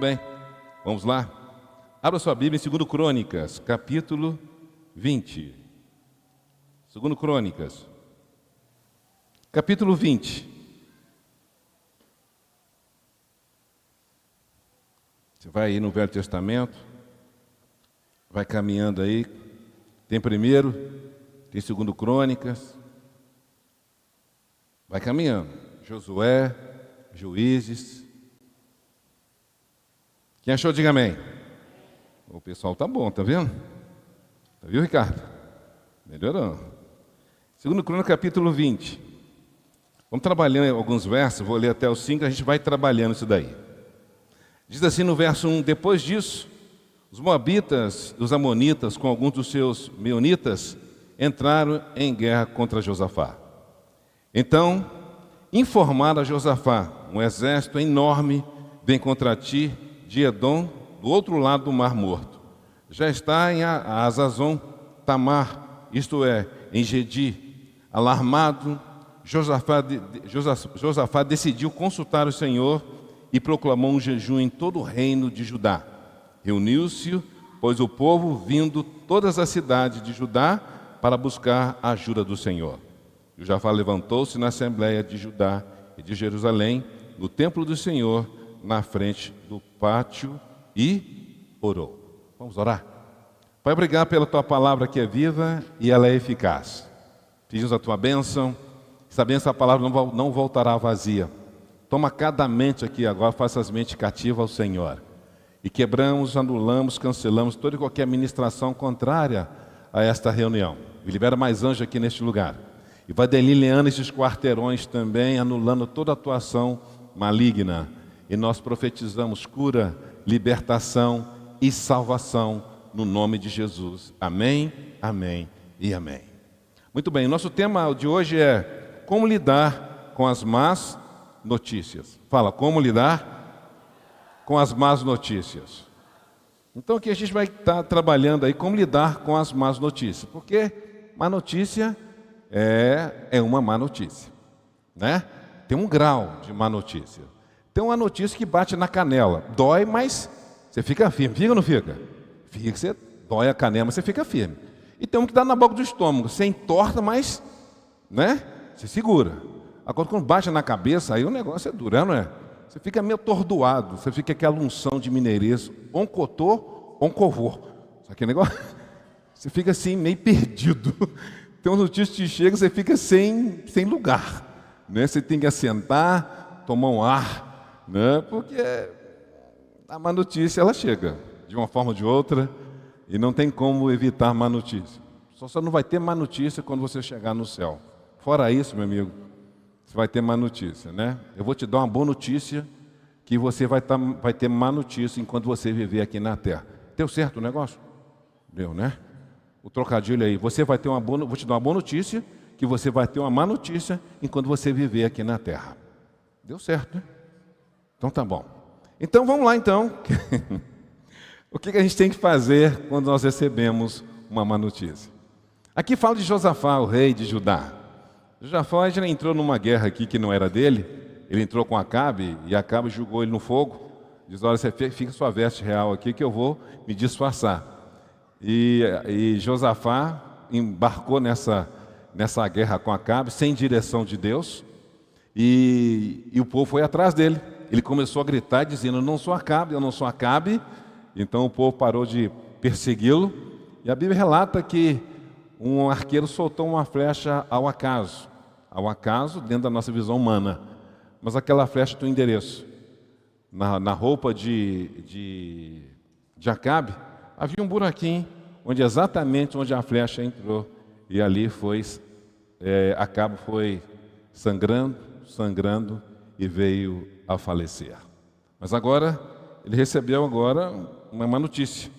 Bem, vamos lá. Abra sua Bíblia em 2 Crônicas, capítulo 20. 2 Crônicas, capítulo 20. Você vai aí no Velho Testamento, vai caminhando aí. Tem primeiro, tem 2 Crônicas. Vai caminhando. Josué, Juízes. Quem achou, diga amém. O pessoal tá bom, tá vendo? Tá, viu, Ricardo? Melhorou. 2 Crônicas, capítulo 20. Vamos trabalhando alguns versos, vou ler até os 5, a gente vai trabalhando isso daí. Diz assim no verso 1: depois disso, os moabitas, os amonitas, com alguns dos seus meunitas, entraram em guerra contra Josafá. Então, informaram a Josafá: um exército enorme vem contra ti, de Edom, do outro lado do Mar Morto. Já está em Azazon Tamar, isto é, em Gedi. Alarmado, Josafá decidiu consultar o Senhor e proclamou um jejum em todo o reino de Judá. Reuniu-se, pois, o povo vindo todas as cidades de Judá para buscar a ajuda do Senhor. Josafá levantou-se na assembleia de Judá e de Jerusalém, no templo do Senhor, na frente do pátio, e orou. Vamos orar? Pai, obrigado pela tua palavra que é viva e ela é eficaz. Pedimos a tua bênção. Essa palavra não voltará vazia. Toma cada mente aqui agora, faça as mentes cativas ao Senhor. E quebramos, anulamos, cancelamos toda e qualquer ministração contrária a esta reunião. E libera mais anjos aqui neste lugar. E vai delineando esses quarteirões também, anulando toda atuação maligna. E nós profetizamos cura, libertação e salvação no nome de Jesus. Amém, amém e amém. Muito bem, nosso tema de hoje é como lidar com as más notícias. Fala, como lidar com as más notícias. Então aqui a gente vai estar trabalhando aí como lidar com as más notícias. Porque má notícia é uma má notícia, né? Tem um grau de má notícia. Tem uma notícia que bate na canela. Dói, mas você fica firme. Fica ou não fica? Fica, você dói a canela, mas você fica firme. E tem um que dá na boca do estômago. Você entorta, mas, né? Você segura. Agora, quando bate na cabeça, aí o negócio é duro, não é? Você fica meio atordoado. Você fica aquela unção de mineirês. Oncotô, oncovô. Sabe aquele negócio? Você fica assim, meio perdido. Tem uma notícia que chega, você fica sem lugar, né? Você tem que assentar, tomar um ar, né? Porque a má notícia ela chega de uma forma ou de outra e não tem como evitar má notícia. Só não vai ter má notícia quando você chegar no céu. Fora isso, meu amigo, você vai ter má notícia, né? Eu vou te dar uma boa notícia que você vai ter má notícia enquanto você viver aqui na terra. Deu certo o negócio? Deu, né? O trocadilho aí, vou te dar uma boa notícia, que você vai ter uma má notícia enquanto você viver aqui na terra. Deu certo, né? Então tá bom. Então vamos lá então. O que a gente tem que fazer quando nós recebemos uma má notícia? Aqui fala de Josafá, o rei de Judá. Josafá já entrou numa guerra aqui que não era dele. Ele entrou com Acabe e Acabe jogou ele no fogo. Diz, olha, você fica sua veste real aqui que eu vou me disfarçar. E Josafá embarcou nessa guerra com Acabe, sem direção de Deus, e o povo foi atrás dele. Ele começou a gritar, dizendo, eu não sou Acabe. Então o povo parou de persegui-lo, e a Bíblia relata que um arqueiro soltou uma flecha ao acaso, dentro da nossa visão humana, mas aquela flecha tem um endereço. Na roupa de Acabe, havia um buraquinho, exatamente onde a flecha entrou. E ali Acabe foi sangrando e veio a falecer. Mas agora, ele recebeu uma má notícia.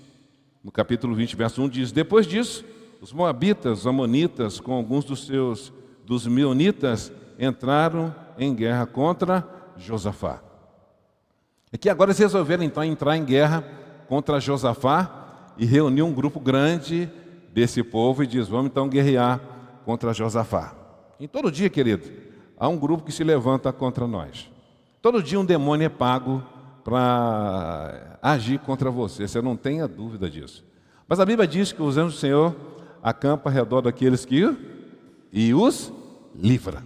No capítulo 20, verso 1 diz, depois disso, os moabitas, os amonitas, com alguns dos meunitas, entraram em guerra contra Josafá. Aqui agora eles resolveram então entrar em guerra contra Josafá e reunir um grupo grande desse povo e diz, vamos então guerrear contra Josafá. E todo dia, querido, há um grupo que se levanta contra nós. Todo dia um demônio é pago para agir contra você, você não tenha dúvida disso. Mas a Bíblia diz que os anjos do Senhor acampam ao redor daqueles que e os livra.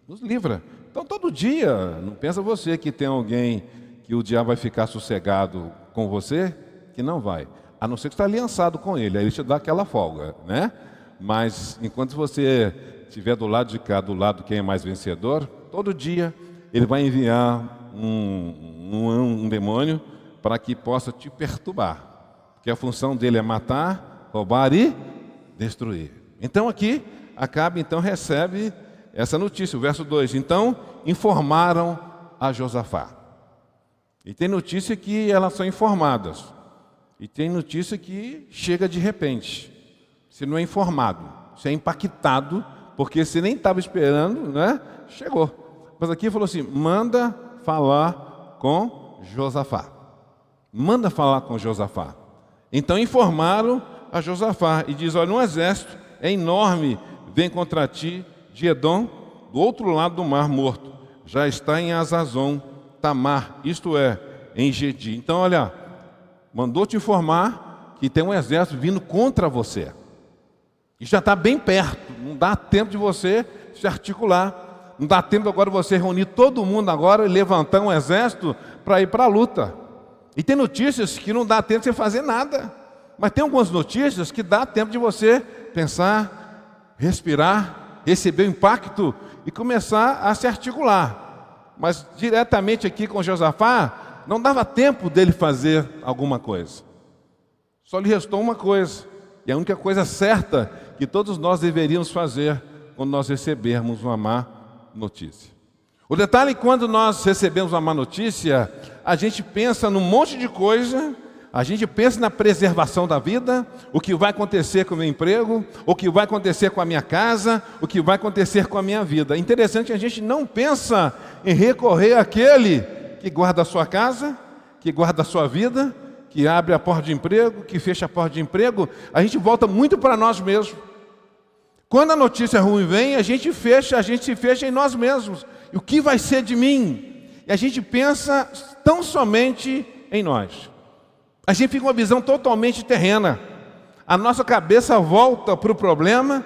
Os livra. Então todo dia, não pensa você que tem alguém que o diabo vai ficar sossegado com você, que não vai. A não ser que você está aliançado com ele, aí ele te dá aquela folga, né? Mas enquanto você estiver do lado de cá, do lado de quem é mais vencedor, todo dia ele vai enviar um demônio para que possa te perturbar. Porque a função dele é matar, roubar e destruir. Então aqui, Acabe então recebe essa notícia, o verso 2. Então informaram a Josafá. E tem notícia que elas são informadas. E tem notícia que chega de repente. Você não é informado, você é impactado, porque você nem estava esperando, né? Chegou. Mas aqui falou assim, manda falar com Josafá. Manda falar com Josafá. Então informaram a Josafá e diz, olha, um exército é enorme, vem contra ti de Edom, do outro lado do mar morto. Já está em Azazon, Tamar, isto é, em Gedi. Então, olha, mandou te informar que tem um exército vindo contra você. E já está bem perto, não dá tempo de você se articular. Não dá tempo agora de você reunir todo mundo agora e levantar um exército para ir para a luta. E tem notícias que não dá tempo de você fazer nada. Mas tem algumas notícias que dá tempo de você pensar, respirar, receber o impacto e começar a se articular. Mas diretamente aqui com Josafá, não dava tempo dele fazer alguma coisa. Só lhe restou uma coisa, e a única coisa certa que todos nós deveríamos fazer quando nós recebermos uma má notícia. O detalhe é que quando nós recebemos uma má notícia, a gente pensa num monte de coisa, a gente pensa na preservação da vida, o que vai acontecer com o meu emprego, o que vai acontecer com a minha casa, o que vai acontecer com a minha vida. Interessante que a gente não pensa em recorrer àquele que guarda a sua casa, que guarda a sua vida, que abre a porta de emprego, que fecha a porta de emprego. A gente volta muito para nós mesmos. Quando a notícia ruim vem, a gente se fecha em nós mesmos. E o que vai ser de mim? E a gente pensa tão somente em nós. A gente fica com uma visão totalmente terrena. A nossa cabeça volta para o problema,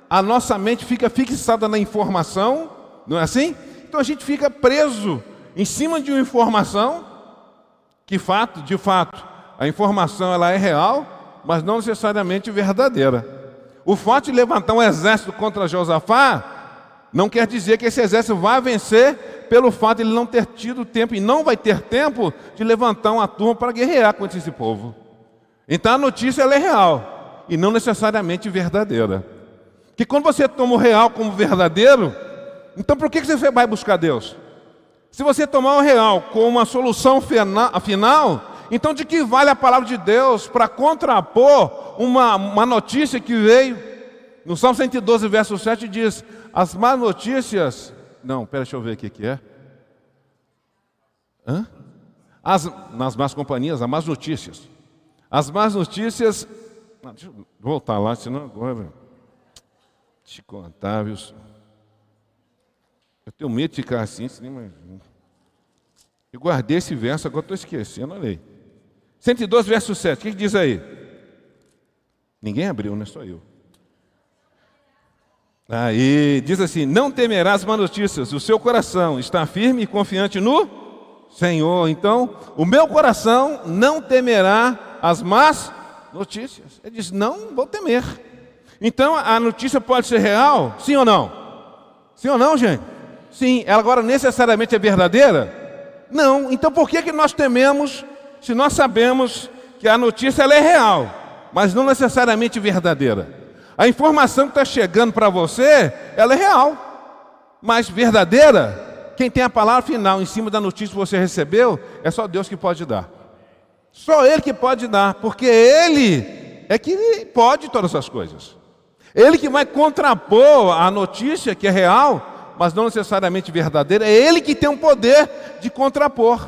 a nossa mente fica fixada na informação, não é assim? Então a gente fica preso em cima de uma informação que, de fato, a informação ela é real, mas não necessariamente verdadeira. O fato de levantar um exército contra Josafá não quer dizer que esse exército vai vencer pelo fato de ele não ter tido tempo, e não vai ter tempo de levantar uma turma para guerrear contra esse povo. Então a notícia ela é real, e não necessariamente verdadeira. Que quando você toma o real como verdadeiro, então por que você vai buscar Deus? Se você tomar o real como uma solução final, então de que vale a palavra de Deus para contrapor uma notícia que veio? No Salmo 112, verso 7 diz, as más notícias... Não, deixa eu ver o que é. Nas más companhias, as más notícias. As más notícias... deixa eu voltar lá, senão agora... Te contar, viu? Eu tenho medo de ficar assim, senão... Eu guardei esse verso, agora estou esquecendo, olha aí. 112, verso 7, o que diz aí? Ninguém abriu, né? Só eu. Aí, diz assim, não temerás más notícias, o seu coração está firme e confiante no Senhor. Então, o meu coração não temerá as más notícias. Ele diz, não vou temer. Então, a notícia pode ser real? Sim ou não? Sim ou não, gente? Sim. Ela agora necessariamente é verdadeira? Não. Então, por que nós tememos se nós sabemos que a notícia ela é real, mas não necessariamente verdadeira? A informação que está chegando para você, ela é real, mas verdadeira. Quem tem a palavra final em cima da notícia que você recebeu, é só Deus que pode dar. Só Ele que pode dar, porque Ele é que pode todas essas coisas. Ele que vai contrapor a notícia que é real, mas não necessariamente verdadeira. É Ele que tem o poder de contrapor.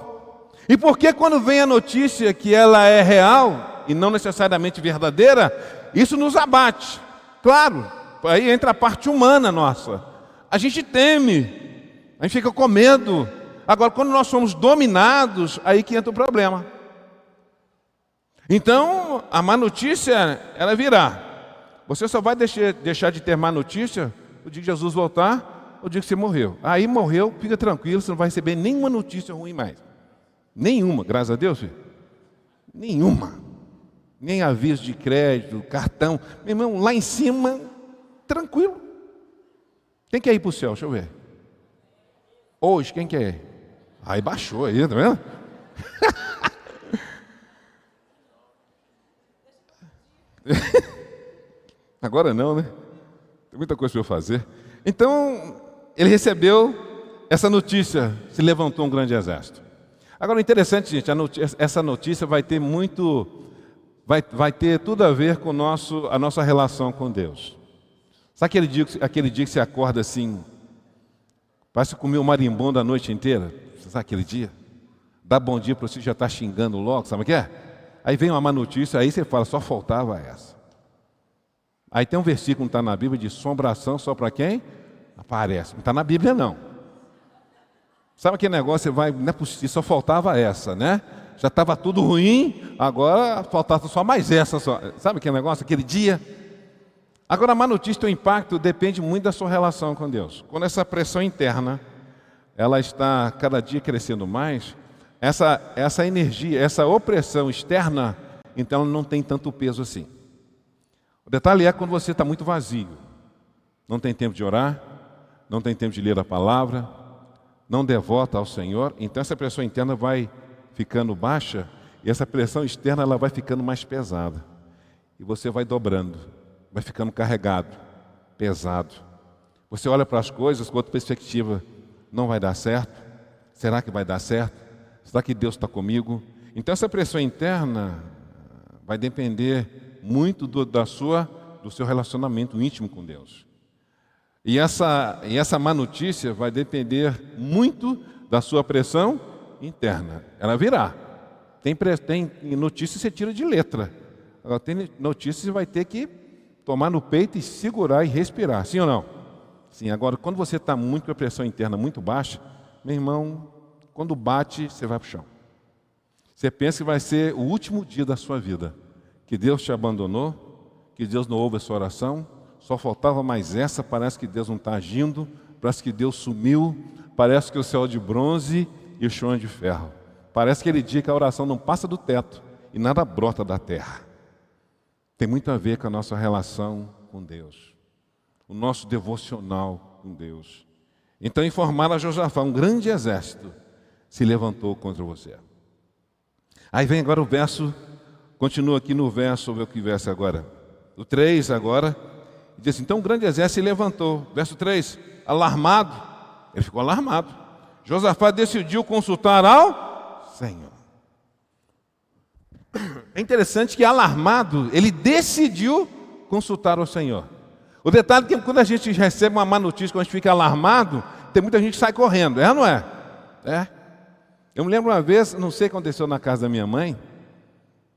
E por que quando vem a notícia que ela é real e não necessariamente verdadeira, isso nos abate? Claro, aí entra a parte humana nossa. A gente teme, a gente fica com medo, Agora, quando nós somos dominados, aí que entra o problema. Então, a má notícia, ela virá. Você só vai deixar de ter má notícia o dia que Jesus voltar, o dia que você morreu. Aí morreu, fica tranquilo, você não vai receber nenhuma notícia ruim mais. Nenhuma, graças a Deus, filho. Nenhuma. Nem aviso de crédito, cartão. Meu irmão, lá em cima, tranquilo. Quem quer ir para o céu? Deixa eu ver. Hoje, quem quer ir? Aí baixou aí, tá vendo? Agora não, né? Tem muita coisa para eu fazer. Então, ele recebeu essa notícia, se levantou um grande exército. Agora, o interessante, gente, essa notícia vai ter vai ter tudo a ver com a nossa relação com Deus. Sabe aquele dia que você acorda assim, parece que comeu marimbondo a noite inteira? Sabe aquele dia? Dá bom dia para você, já está xingando logo, sabe o que é? Aí vem uma má notícia, aí você fala, só faltava essa. Aí tem um versículo que está na Bíblia de assombração só para quem? Aparece. Não está na Bíblia, não. Sabe aquele negócio, você vai, não é possível, só faltava essa, né? Já estava tudo ruim, agora faltava só mais essa. Só. Sabe aquele negócio, aquele dia? Agora, a má notícia, o impacto depende muito da sua relação com Deus. Quando essa pressão interna, ela está cada dia crescendo mais, essa energia, essa opressão externa, então ela não tem tanto peso assim. O detalhe é quando você está muito vazio, não tem tempo de orar, não tem tempo de ler a palavra, não devota ao Senhor, então essa pressão interna vai ficando baixa e essa pressão externa ela vai ficando mais pesada. E você vai dobrando, vai ficando carregado, pesado. Você olha para as coisas com outra perspectiva, não vai dar certo? Será que vai dar certo? Será que Deus está comigo? Então essa pressão interna vai depender muito do seu relacionamento íntimo com Deus. E essa má notícia vai depender muito da sua pressão interna. Ela virá. Tem notícia que você tira de letra. Agora tem notícia que você vai ter que tomar no peito e segurar e respirar. Sim ou não? Sim. Agora, quando você está muito com a pressão interna muito baixa, meu irmão, quando bate, você vai para o chão. Você pensa que vai ser o último dia da sua vida. Que Deus te abandonou, que Deus não ouve a sua oração, só faltava mais essa, parece que Deus não está agindo, parece que Deus sumiu, parece que o céu é de bronze e o chão é de ferro. Parece aquele dia que a oração não passa do teto e nada brota da terra. Tem muito a ver com a nossa relação com Deus, o nosso devocional com Deus. Então informaram a Josafá, um grande exército se levantou contra você. Aí vem agora o verso, continua aqui no verso, vamos ver o que verso agora. O 3 agora, diz assim, então um grande exército se levantou. Verso 3, alarmado, ele ficou alarmado. Josafá decidiu consultar ao Senhor. É interessante que alarmado, ele decidiu consultar ao Senhor. O detalhe é que quando a gente recebe uma má notícia, quando a gente fica alarmado, tem muita gente que sai correndo, é ou não é? É. Eu me lembro uma vez, não sei o que aconteceu na casa da minha mãe,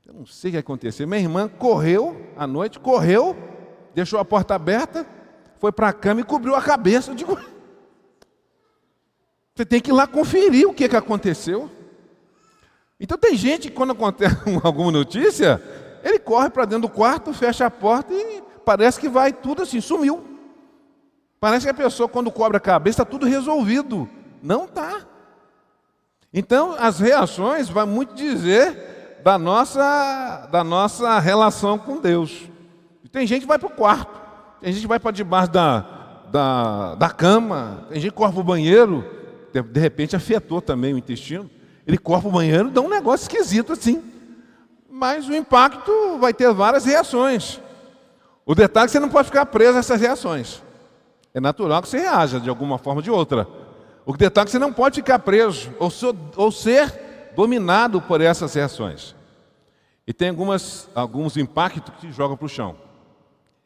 eu não sei o que aconteceu, minha irmã correu à noite, deixou a porta aberta, foi para a cama e cobriu a cabeça. Eu digo, você tem que ir lá conferir o que aconteceu. Então tem gente que quando acontece alguma notícia, ele corre para dentro do quarto, fecha a porta e parece que vai tudo assim, sumiu. Parece que a pessoa quando cobre a cabeça está tudo resolvido. Não está. Então as reações vão muito dizer da nossa relação com Deus. E tem gente que vai para o quarto, tem gente que vai para debaixo da cama, tem gente que corre para o banheiro, de repente afetou também o intestino. Ele corre para o banheiro, dá um negócio esquisito assim. Mas o impacto vai ter várias reações. O detalhe é que você não pode ficar preso a essas reações. É natural que você reaja de alguma forma ou de outra. O detalhe é que você não pode ficar preso ou ser dominado por essas reações. E tem alguns impactos que te jogam para o chão.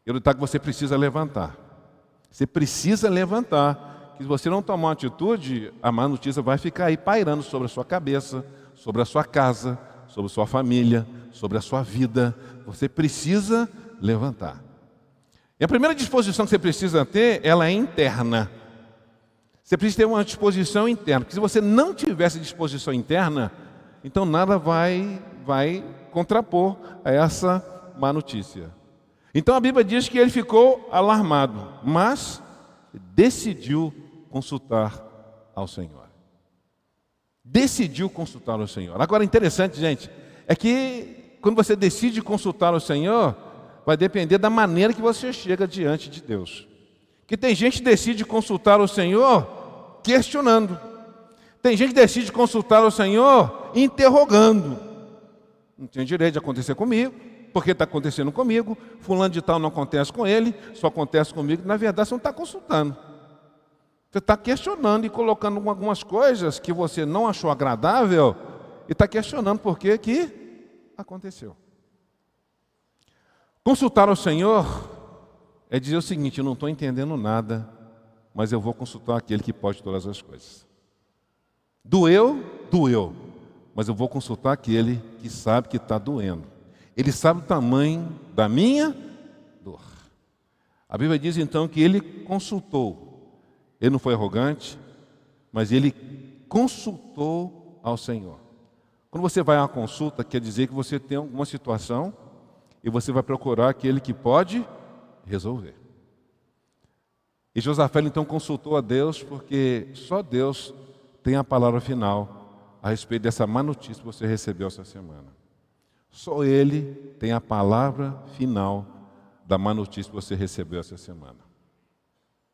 E o detalhe é que você precisa levantar. Você precisa levantar. Que se você não tomar uma atitude, a má notícia vai ficar aí pairando sobre a sua cabeça, sobre a sua casa, sobre a sua família, sobre a sua vida. Você precisa levantar. E a primeira disposição que você precisa ter, ela é interna. Você precisa ter uma disposição interna, porque se você não tiver essa disposição interna, então nada vai contrapor a essa má notícia. Então a Bíblia diz que ele ficou alarmado, mas decidiu consultar ao Senhor. Decidiu consultar ao Senhor. Agora, interessante, gente, é que quando você decide consultar ao Senhor, vai depender da maneira que você chega diante de Deus. Que tem gente que decide consultar o Senhor questionando. Tem gente que decide consultar o Senhor interrogando. Não tem direito de acontecer comigo, porque está acontecendo comigo, fulano de tal não acontece com ele, só acontece comigo. Na verdade, você não está consultando. Você está questionando e colocando algumas coisas que você não achou agradável e está questionando por que aconteceu. Consultar o Senhor é dizer o seguinte: eu não estou entendendo nada, mas eu vou consultar aquele que pode todas as coisas. Doeu, mas eu vou consultar aquele que sabe que está doendo. Ele sabe o tamanho da minha dor. A Bíblia diz então que ele consultou. Ele não foi arrogante, mas ele consultou ao Senhor. Quando você vai a uma consulta, quer dizer que você tem alguma situação e você vai procurar aquele que pode resolver. E Josafé então consultou a Deus, porque só Deus tem a palavra final a respeito dessa má notícia que você recebeu essa semana. Só Ele tem a palavra final da má notícia que você recebeu essa semana.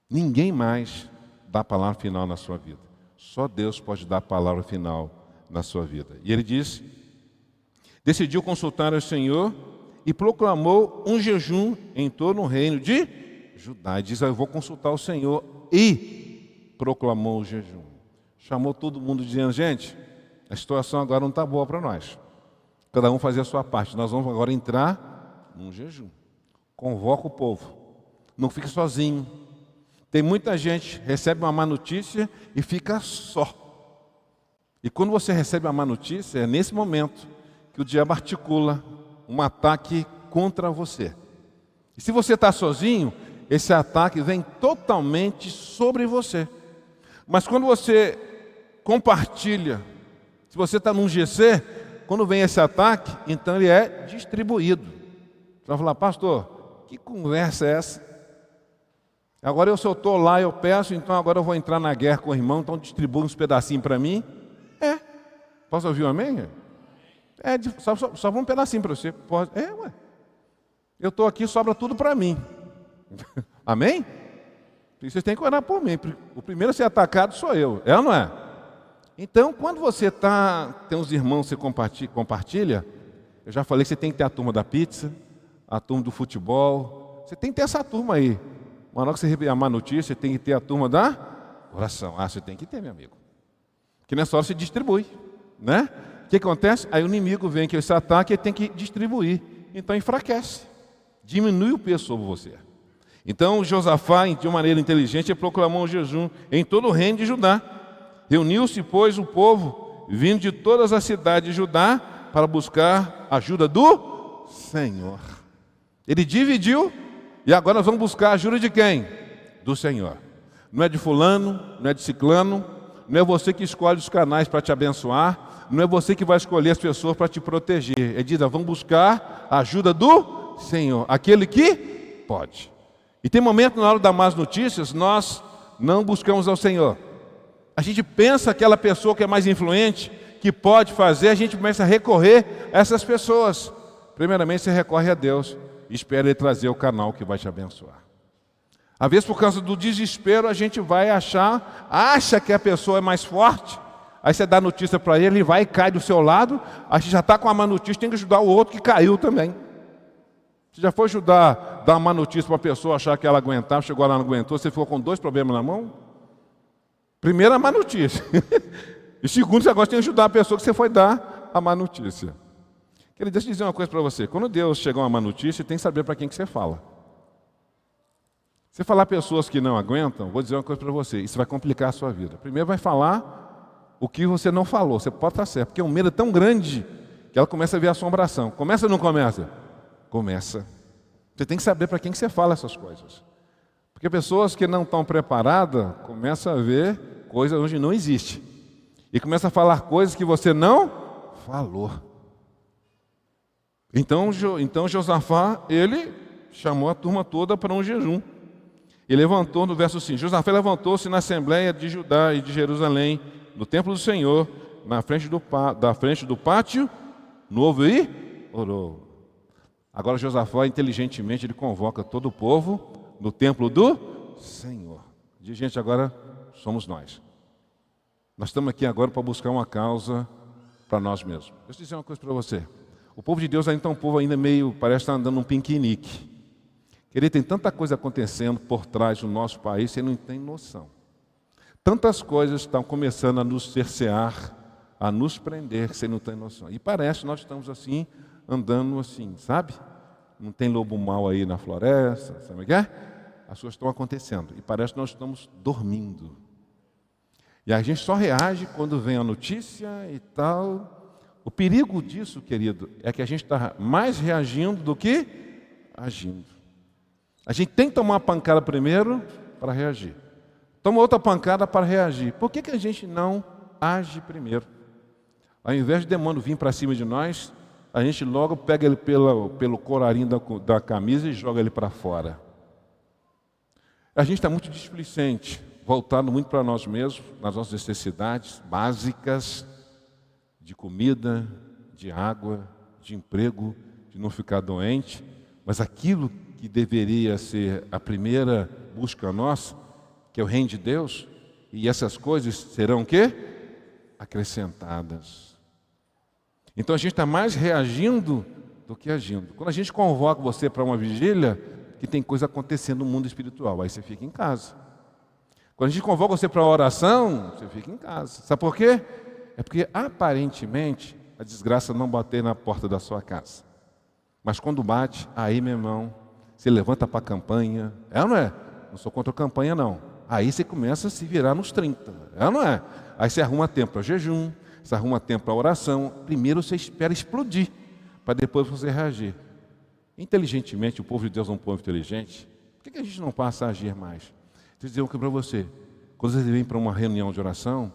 Ninguém mais dá a palavra final na sua vida. Só Deus pode dar a palavra final na sua vida. E ele diz: decidiu consultar o Senhor e proclamou um jejum em todo o reino de Judá. E diz: eu vou consultar o Senhor, e proclamou o jejum. Chamou todo mundo dizendo: gente, a situação agora não está boa para nós. Cada um fazer a sua parte. Nós vamos agora entrar num jejum. Convoca o povo. Não fique sozinho. Tem muita gente que recebe uma má notícia e fica só. E quando você recebe uma má notícia, é nesse momento que o diabo articula um ataque contra você. E se você está sozinho, esse ataque vem totalmente sobre você. Mas quando você compartilha, se você está num GC, quando vem esse ataque, então ele é distribuído. Você vai falar: pastor, que conversa é essa? Agora se eu estou lá, eu peço, então agora eu vou entrar na guerra com o irmão, então distribui uns pedacinhos para mim. Posso ouvir um amém? Só um pedacinho para você. Pode. Ué. Eu estou aqui, sobra tudo para mim. Amém? E vocês têm que orar por mim. O primeiro a ser atacado sou eu. É ou não é? Então, quando você tem uns irmãos que você compartilha, eu já falei que você tem que ter a turma da pizza, a turma do futebol. Você tem que ter essa turma aí. Uma hora que você receber a má notícia, você tem que ter a turma da oração. Você tem que ter, meu amigo. Que nessa hora se distribui, né? O que acontece? Aí o inimigo vem que esse ataque, ele tem que distribuir. Então enfraquece. Diminui o peso sobre você. Então Josafá, de uma maneira inteligente, proclamou um jejum em todo o reino de Judá. Reuniu-se, pois, o povo, vindo de todas as cidades de Judá, para buscar a ajuda do Senhor. Ele dividiu, e agora nós vamos buscar a ajuda de quem? Do Senhor. Não é de fulano, não é de ciclano, não é você que escolhe os canais para te abençoar, não é você que vai escolher as pessoas para te proteger. Ele diz: vamos buscar a ajuda do Senhor, aquele que pode. E tem momento na hora das más notícias, nós não buscamos ao Senhor. A gente pensa aquela pessoa que é mais influente, que pode fazer, a gente começa a recorrer a essas pessoas. Primeiramente, você recorre a Deus e espera Ele trazer o canal que vai te abençoar. Às vezes, por causa do desespero, a gente vai acha que a pessoa é mais forte, aí você dá notícia para ele vai e cai do seu lado, a gente já está com a má notícia, tem que ajudar o outro que caiu também. Você já foi ajudar, dar uma má notícia para a pessoa, achar que ela aguentava, chegou lá, não aguentou, você ficou com 2 problemas na mão? Primeiro, a má notícia. E segundo, você agora tem que ajudar a pessoa que você foi dar a má notícia. Deixa eu dizer uma coisa para você. Quando Deus chegar uma má notícia, tem que saber para quem que você fala. Se falar pessoas que não aguentam, vou dizer uma coisa para você, isso vai complicar a sua vida. Primeiro vai falar o que você não falou, você pode estar certo, porque o medo é tão grande que ela começa a ver assombração. Começa ou não começa? Começa. Você tem que saber para quem que você fala essas coisas. Porque pessoas que não estão preparadas começam a ver coisas onde não existe. E começam a falar coisas que você não falou. Então Josafá, ele chamou a turma toda para um jejum. E levantou, no verso 5, Josafá levantou-se na assembleia de Judá e de Jerusalém, no templo do Senhor, da frente do pátio novo, e orou. Agora Josafá, inteligentemente, ele convoca todo o povo no templo do Senhor. Diz, gente, agora somos nós. Nós estamos aqui agora para buscar uma causa para nós mesmos. Deixa eu dizer uma coisa para você. O povo de Deus ainda é um povo ainda meio, parece estar andando num piquenique. Querido, tem tanta coisa acontecendo por trás do nosso país, você não tem noção. Tantas coisas estão começando a nos cercear, a nos prender, que você não tem noção. E parece que nós estamos assim, andando assim, sabe? Não tem lobo mau aí na floresta, sabe o que é? As coisas estão acontecendo. E parece que nós estamos dormindo. E a gente só reage quando vem a notícia e tal. O perigo disso, querido, é que a gente está mais reagindo do que agindo. A gente tem que tomar uma pancada primeiro para reagir. Toma outra pancada para reagir. Por que a gente não age primeiro? Ao invés de demônio vir para cima de nós, a gente logo pega ele pelo corarinho da camisa e joga ele para fora. A gente está muito displicente, voltado muito para nós mesmos, nas nossas necessidades básicas, de comida, de água, de emprego, de não ficar doente. Mas aquilo que deveria ser a primeira busca nossa, que é o reino de Deus, e essas coisas serão o quê? Acrescentadas. Então a gente está mais reagindo do que agindo. Quando a gente convoca você para uma vigília, que tem coisa acontecendo no mundo espiritual, aí você fica em casa. Quando a gente convoca você para uma oração, você fica em casa. Sabe por quê? É porque aparentemente a desgraça não bateu na porta da sua casa. Mas quando bate, aí, meu irmão, você levanta para a campanha. É ou não é? Não sou contra a campanha, não. Aí você começa a se virar nos 30. É ou não é? Aí você arruma tempo para jejum, você arruma tempo para oração. Primeiro você espera explodir, para depois você reagir. Inteligentemente, o povo de Deus é um povo inteligente. Por que a gente não passa a agir mais? Deixa eu dizer uma coisa para você. Quando você vem para uma reunião de oração,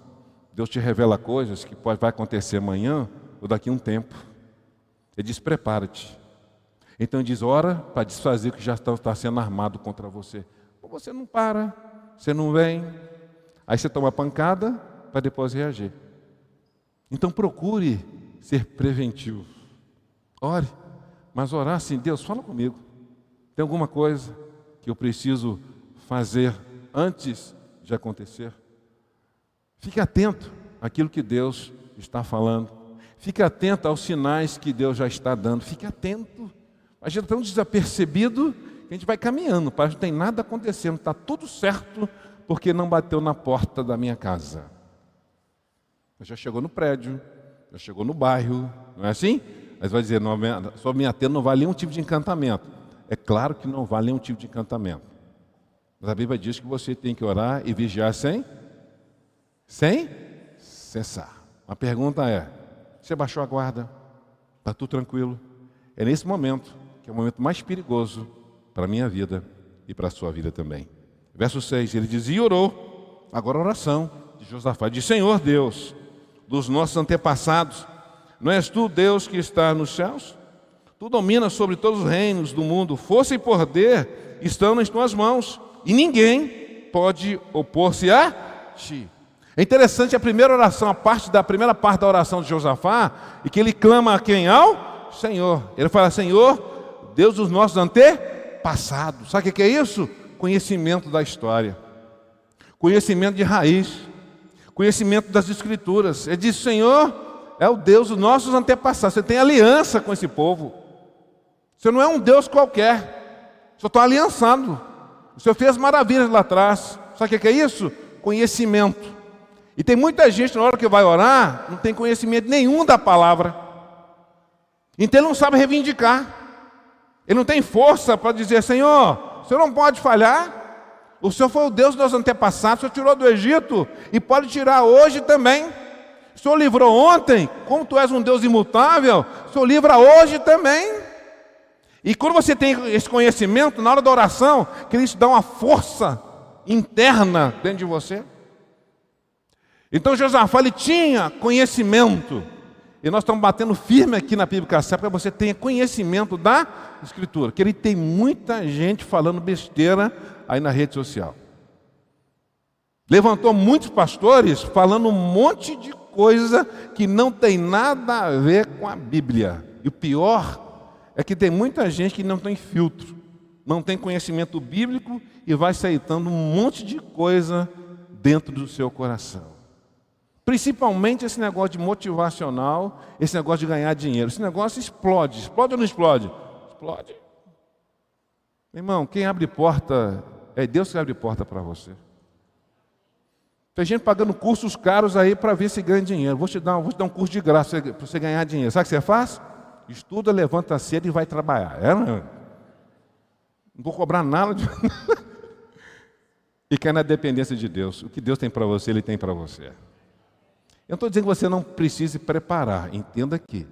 Deus te revela coisas que vai acontecer amanhã ou daqui a um tempo. Ele diz, prepara-te. Então ele diz, ora para desfazer o que já está sendo armado contra você. Ou você não para, você não vem, aí você toma pancada para depois reagir. Então procure ser preventivo. Ore, mas orar assim, Deus, fala comigo. Tem alguma coisa que eu preciso fazer antes de acontecer? Fique atento àquilo que Deus está falando. Fique atento aos sinais que Deus já está dando. Fique atento. A gente está tão desapercebido que a gente vai caminhando, parece que não tem nada acontecendo, está tudo certo, porque não bateu na porta da minha casa. Já chegou no prédio, já chegou no bairro, não é assim? Mas vai dizer, não, só minha tenda não vale nenhum tipo de encantamento. É claro que não vale nenhum tipo de encantamento. Mas a Bíblia diz que você tem que orar e vigiar sem cessar. A pergunta é, você baixou a guarda? Está tudo tranquilo? É nesse momento, que é o momento mais perigoso para a minha vida e para a sua vida também. Verso 6, ele dizia e orou. Agora a oração de Josafá. Diz, Senhor Deus, dos nossos antepassados, não és tu Deus que está nos céus? Tu dominas sobre todos os reinos do mundo. Força e poder estão nas tuas mãos. E ninguém pode opor-se a ti. É interessante a primeira oração, a primeira parte da oração de Josafá, e que ele clama a quem? Ao Senhor. Ele fala, Senhor, Deus dos nossos antepassados. Sabe o que é isso? Conhecimento da história. Conhecimento de raiz. Conhecimento das Escrituras. Ele diz, Senhor, é o Deus dos nossos antepassados. Você tem aliança com esse povo. Você não é um Deus qualquer. Você está aliançado. O Senhor fez maravilhas lá atrás. Sabe o que é isso? Conhecimento. E tem muita gente, na hora que vai orar, não tem conhecimento nenhum da palavra. Então ele não sabe reivindicar. Ele não tem força para dizer, Senhor, o Senhor não pode falhar. O Senhor foi o Deus dos nossos antepassados, o Senhor tirou do Egito e pode tirar hoje também. O Senhor livrou ontem, como tu és um Deus imutável, o Senhor livra hoje também. E quando você tem esse conhecimento, na hora da oração, que isso dá uma força interna dentro de você. Então Josafá, ele tinha conhecimento. E nós estamos batendo firme aqui na Bíblia Cassete para que você tenha conhecimento da Escritura. Que ele tem muita gente falando besteira aí na rede social. Levantou muitos pastores falando um monte de coisa que não tem nada a ver com a Bíblia. E o pior é que tem muita gente que não tem filtro, não tem conhecimento bíblico e vai aceitando um monte de coisa dentro do seu coração. Principalmente esse negócio de motivacional, esse negócio de ganhar dinheiro. Esse negócio explode. Explode ou não explode? Explode. Irmão, quem abre porta, é Deus que abre porta para você. Tem gente pagando cursos caros aí para ver se ganha dinheiro. Vou te dar um curso de graça para você ganhar dinheiro. Sabe o que você faz? Estuda, levanta cedo e vai trabalhar. Não vou cobrar nada. E cai na dependência de Deus. O que Deus tem para você, Ele tem para você. Eu não estou dizendo que você não precise preparar, entenda aqui.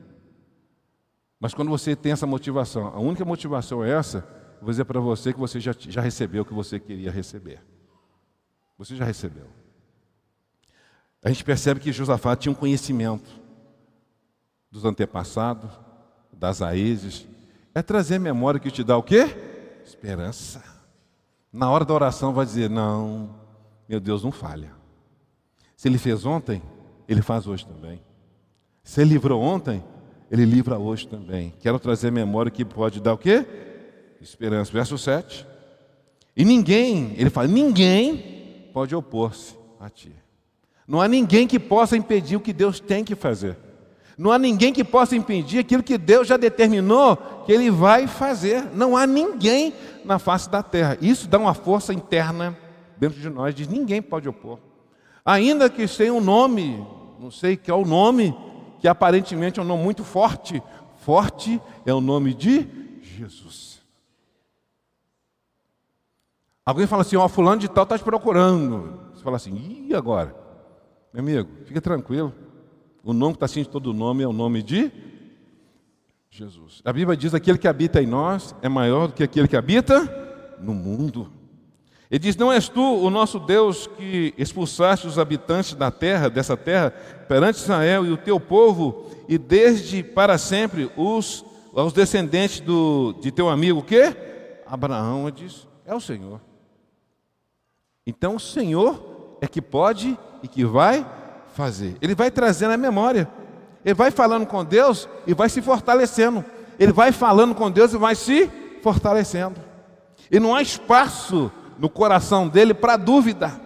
Mas quando você tem essa motivação, a única motivação é essa, eu vou dizer para você que você já recebeu o que você queria receber. Você já recebeu. A gente percebe que Josafá tinha um conhecimento dos antepassados, das raízes. É trazer memória que te dá o quê? Esperança. Na hora da oração vai dizer, não, meu Deus não falha. Se Ele fez ontem, Ele faz hoje também. Se Ele livrou ontem, Ele livra hoje também. Quero trazer memória que pode dar o quê? Esperança. Verso 7. E ninguém, ele fala, ninguém pode opor-se a ti. Não há ninguém que possa impedir o que Deus tem que fazer. Não há ninguém que possa impedir aquilo que Deus já determinou que Ele vai fazer. Não há ninguém na face da terra. Isso dá uma força interna dentro de nós, diz, ninguém pode opor. Ainda que tenha um nome, não sei que é o nome, que aparentemente é um nome muito forte. Forte é o nome de Jesus. Alguém fala assim, ó, fulano de tal está te procurando. Você fala assim, e agora? Meu amigo, fica tranquilo. O nome que está acima de todo nome é o nome de Jesus. A Bíblia diz, aquele que habita em nós é maior do que aquele que habita no mundo. Ele diz, não és tu o nosso Deus que expulsaste os habitantes da terra, dessa terra, perante Israel e o teu povo, e desde para sempre os descendentes de teu amigo, o quê? Abraão, ele diz, é o Senhor. Então o Senhor é que pode e que vai fazer. Ele vai trazendo a memória. Ele vai falando com Deus e vai se fortalecendo. Ele vai falando com Deus e vai se fortalecendo. E não há espaço no coração dele para dúvida.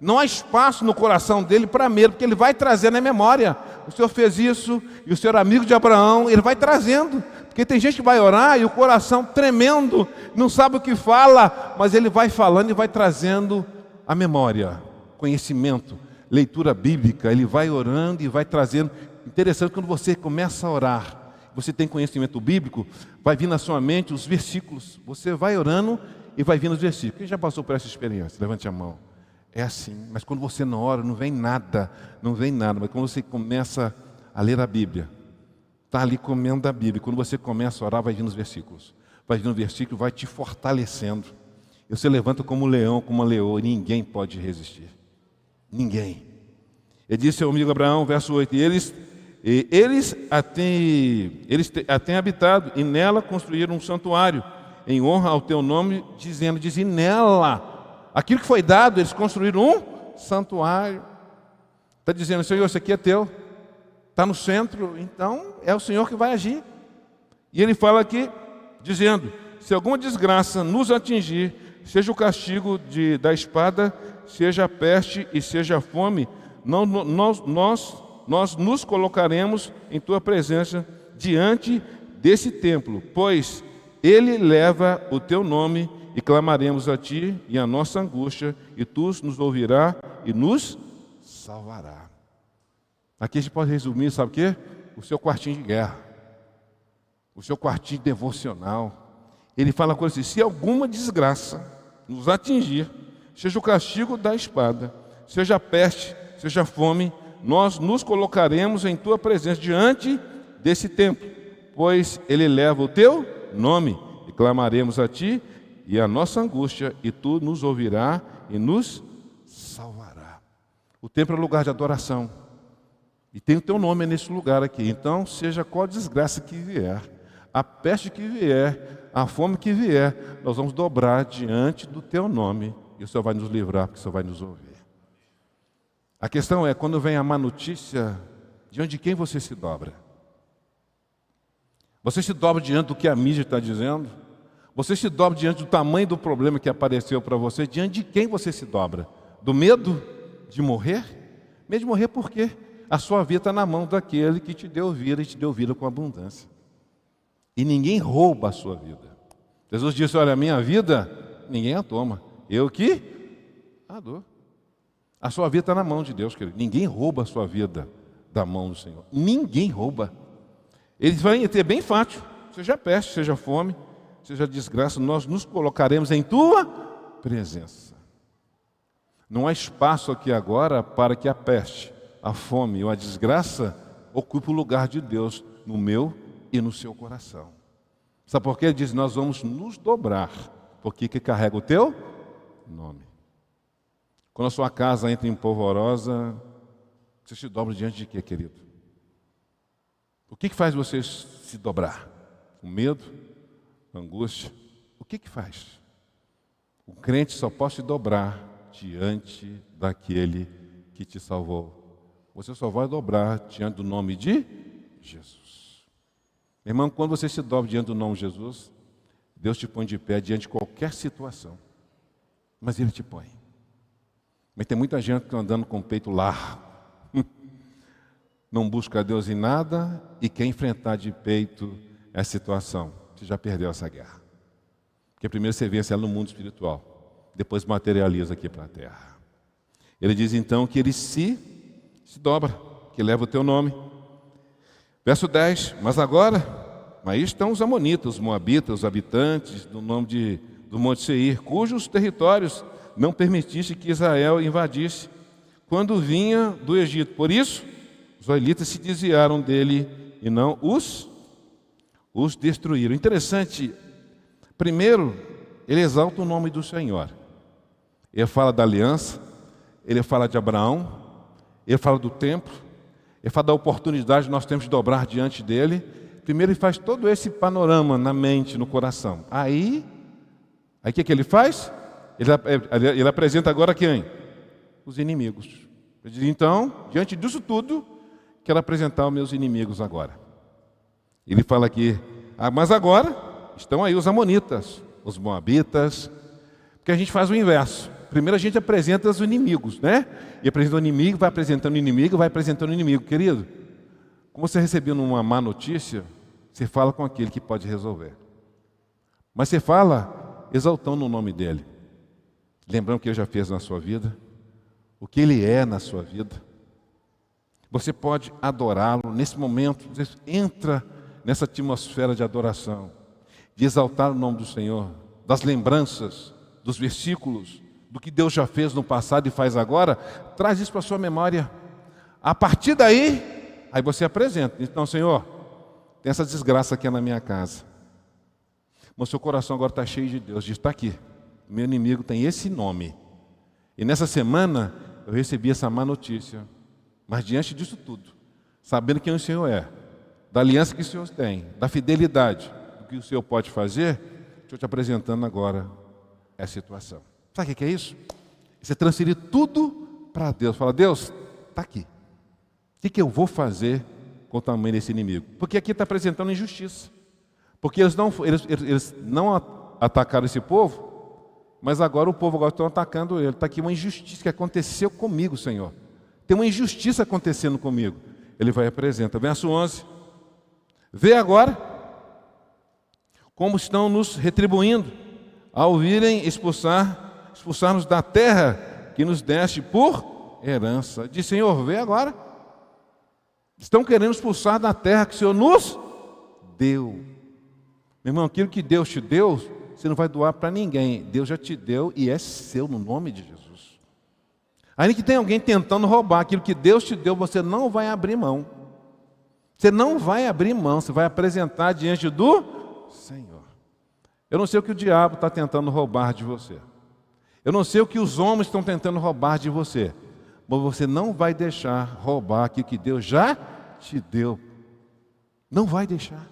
Não há espaço no coração dele para medo, porque ele vai trazendo a memória. O Senhor fez isso, e o Senhor amigo de Abraão, ele vai trazendo. Porque tem gente que vai orar e o coração tremendo, não sabe o que fala, mas ele vai falando e vai trazendo a memória, conhecimento, leitura bíblica, ele vai orando e vai trazendo. Interessante, quando você começa a orar, você tem conhecimento bíblico, vai vir na sua mente os versículos, você vai orando e vai vindo os versículos. Quem já passou por essa experiência? Levante a mão. É assim, mas quando você não ora, não vem nada, mas quando você começa a ler a Bíblia, está ali comendo a Bíblia, quando você começa a orar, vai vindo os versículos, vai vindo o versículo, vai te fortalecendo, e você levanta como um leão, como uma leoa, e ninguém pode resistir, ninguém. Ele disse ao amigo Abraão, verso 8, eles a têm habitado, e nela construíram um santuário, em honra ao teu nome, dizendo, e nela, aquilo que foi dado, eles construíram um santuário. Está dizendo, Senhor, isso aqui é teu, está no centro, então é o Senhor que vai agir. E ele fala aqui, dizendo, se alguma desgraça nos atingir, seja o castigo da espada, seja a peste e seja a fome, nós nos colocaremos em tua presença diante desse templo, pois ele leva o teu nome, e clamaremos a ti e a nossa angústia, e tu nos ouvirá e nos salvará. Aqui a gente pode resumir, sabe o quê? O seu quartinho de guerra, o seu quartinho devocional. Ele fala coisa assim, se alguma desgraça nos atingir, seja o castigo da espada, seja a peste, seja a fome, nós nos colocaremos em tua presença diante desse templo, pois ele leva o teu nome, e clamaremos a Ti e a nossa angústia, e Tu nos ouvirá e nos salvará. O templo é lugar de adoração. E tem o Teu nome nesse lugar aqui. Então, seja qual desgraça que vier, a peste que vier, a fome que vier, nós vamos dobrar diante do Teu nome. E o Senhor vai nos livrar, porque o Senhor vai nos ouvir. A questão é, quando vem a má notícia, diante de quem você se dobra? Você se dobra diante do que a mídia está dizendo? Você se dobra diante do tamanho do problema que apareceu para você? Diante de quem você se dobra? Do medo de morrer? Medo de morrer por quê? A sua vida está na mão daquele que te deu vida e te deu vida com abundância. E ninguém rouba a sua vida. Jesus disse, olha, a minha vida, ninguém a toma. Eu que a dou. A sua vida está na mão de Deus, querido. Ninguém rouba a sua vida da mão do Senhor. Ninguém rouba. Ele vai ter bem fácil. Seja peste, seja fome, seja desgraça, nós nos colocaremos em Tua presença. Não há espaço aqui agora para que a peste, a fome ou a desgraça ocupe o lugar de Deus no meu e no seu coração. Sabe por quê? Ele diz, nós vamos nos dobrar, porque que carrega o Teu nome. Quando a sua casa entra em polvorosa, você se dobra diante de quê, querido? O que faz você se dobrar? O medo? A angústia? O que faz? O crente só pode se dobrar diante daquele que te salvou. Você só vai dobrar diante do nome de Jesus. Meu irmão, quando você se dobra diante do nome de Jesus, Deus te põe de pé diante de qualquer situação. Mas Ele te põe. Mas tem muita gente que está andando com o peito largo. Não busca Deus em nada e quer enfrentar de peito essa situação. Você já perdeu essa guerra. Porque primeiro você vence ela no mundo espiritual. Depois materializa aqui para a terra. Ele diz então que ele se dobra, que leva o teu nome. Verso 10, mas aí estão os amonitas, os moabitas, os habitantes do nome do Monte Seir, cujos territórios não permitisse que Israel invadisse quando vinha do Egito. Por isso, os israelitas se desviaram dele e não os destruíram. Interessante, primeiro, ele exalta o nome do Senhor. Ele fala da aliança, ele fala de Abraão, ele fala do templo, ele fala da oportunidade que nós temos de dobrar diante dele. Primeiro ele faz todo esse panorama na mente, no coração. Aí o que ele faz? Ele apresenta agora quem? Os inimigos. Ele diz, então, diante disso tudo, quero apresentar os meus inimigos agora. Ele fala aqui, mas agora estão aí os amonitas, os moabitas, porque a gente faz o inverso. Primeiro a gente apresenta os inimigos, né? E apresenta o inimigo, vai apresentando o inimigo, vai apresentando o inimigo. Querido, como você recebeu uma má notícia, você fala com aquele que pode resolver. Mas você fala exaltando o nome dele. Lembrando o que ele já fez na sua vida, o que ele é na sua vida. Você pode adorá-lo nesse momento, você entra nessa atmosfera de adoração, de exaltar o nome do Senhor, das lembranças, dos versículos, do que Deus já fez no passado e faz agora, traz isso para a sua memória. A partir daí, aí você apresenta. Então, Senhor, tem essa desgraça aqui na minha casa. Mas seu coração agora está cheio de Deus. Diz, está aqui, meu inimigo tem esse nome. E nessa semana, eu recebi essa má notícia. Mas diante disso tudo, sabendo quem o Senhor é, da aliança que o Senhor tem, da fidelidade, do que o Senhor pode fazer, estou te apresentando agora essa situação. Sabe o que é isso? Você transferir tudo para Deus. Fala, Deus, está aqui. O que eu vou fazer com o tamanho desse inimigo? Porque aqui está apresentando injustiça. Porque eles não atacaram esse povo, mas agora o povo agora está atacando ele. Está aqui uma injustiça que aconteceu comigo, Senhor. Tem uma injustiça acontecendo comigo. Ele vai e apresenta. Verso 11. Vê agora como estão nos retribuindo ao virem expulsar-nos da terra que nos deste por herança. Diz, Senhor, vê agora. Estão querendo expulsar da terra que o Senhor nos deu. Meu irmão, aquilo que Deus te deu, você não vai doar para ninguém. Deus já te deu e é seu no nome de Jesus. Ainda que tenha alguém tentando roubar aquilo que Deus te deu, você não vai abrir mão. Você não vai abrir mão, você vai apresentar diante do Senhor. Eu não sei o que o diabo está tentando roubar de você. Eu não sei o que os homens estão tentando roubar de você. Mas você não vai deixar roubar aquilo que Deus já te deu. Não vai deixar.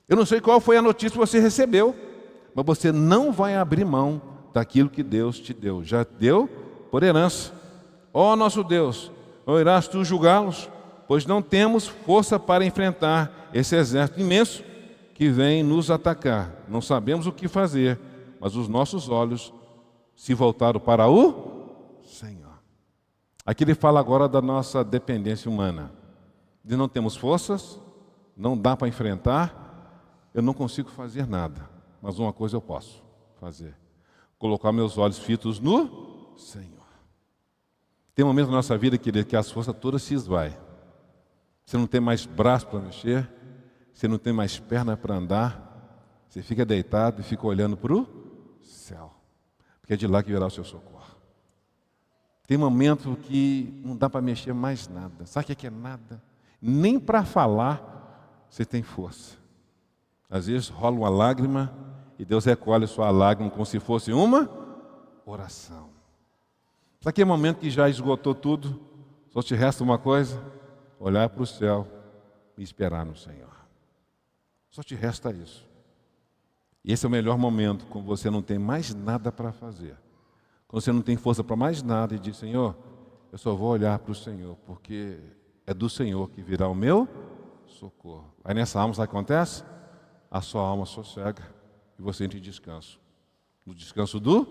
Eu não sei qual foi a notícia que você recebeu, mas você não vai abrir mão daquilo que Deus te deu. Já deu por herança. Ó nosso Deus, não irás tu julgá-los? Pois não temos força para enfrentar esse exército imenso que vem nos atacar. Não sabemos o que fazer, mas os nossos olhos se voltaram para o Senhor. Aqui ele fala agora da nossa dependência humana. De não temos forças, não dá para enfrentar, eu não consigo fazer nada. Mas uma coisa eu posso fazer: colocar meus olhos fitos no Senhor. Tem momentos na nossa vida, querido, que as forças todas se esvaem. Você não tem mais braço para mexer, você não tem mais perna para andar, você fica deitado e fica olhando para o céu, porque é de lá que virá o seu socorro. Tem momento que não dá para mexer mais nada. Sabe o que é nada? Nem para falar você tem força. Às vezes rola uma lágrima e Deus recolhe sua lágrima como se fosse uma oração. Sabe aquele momento que já esgotou tudo, só te resta uma coisa? Olhar para o céu e esperar no Senhor. Só te resta isso. E esse é o melhor momento, quando você não tem mais nada para fazer. Quando você não tem força para mais nada e diz: Senhor, eu só vou olhar para o Senhor, porque é do Senhor que virá o meu socorro. Aí nessa alma, sabe o que acontece? A sua alma sossega e você entra em descanso. No descanso do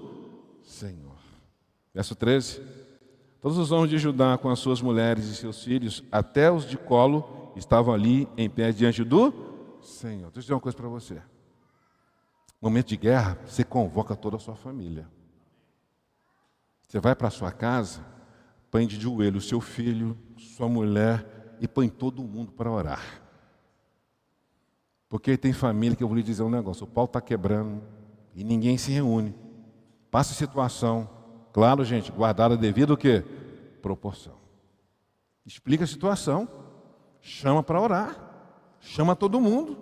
Senhor. Verso 13. Todos os homens de Judá, com as suas mulheres e seus filhos, até os de colo, estavam ali em pé diante do Senhor. Deixa eu dizer uma coisa para você. No momento de guerra, você convoca toda a sua família. Você vai para a sua casa, põe de joelho o seu filho, sua mulher e põe todo mundo para orar. Porque tem família que eu vou lhe dizer um negócio: o pau está quebrando e ninguém se reúne. Passa a situação, claro, gente, guardada devido o quê? Proporção. Explica a situação, chama para orar, chama todo mundo.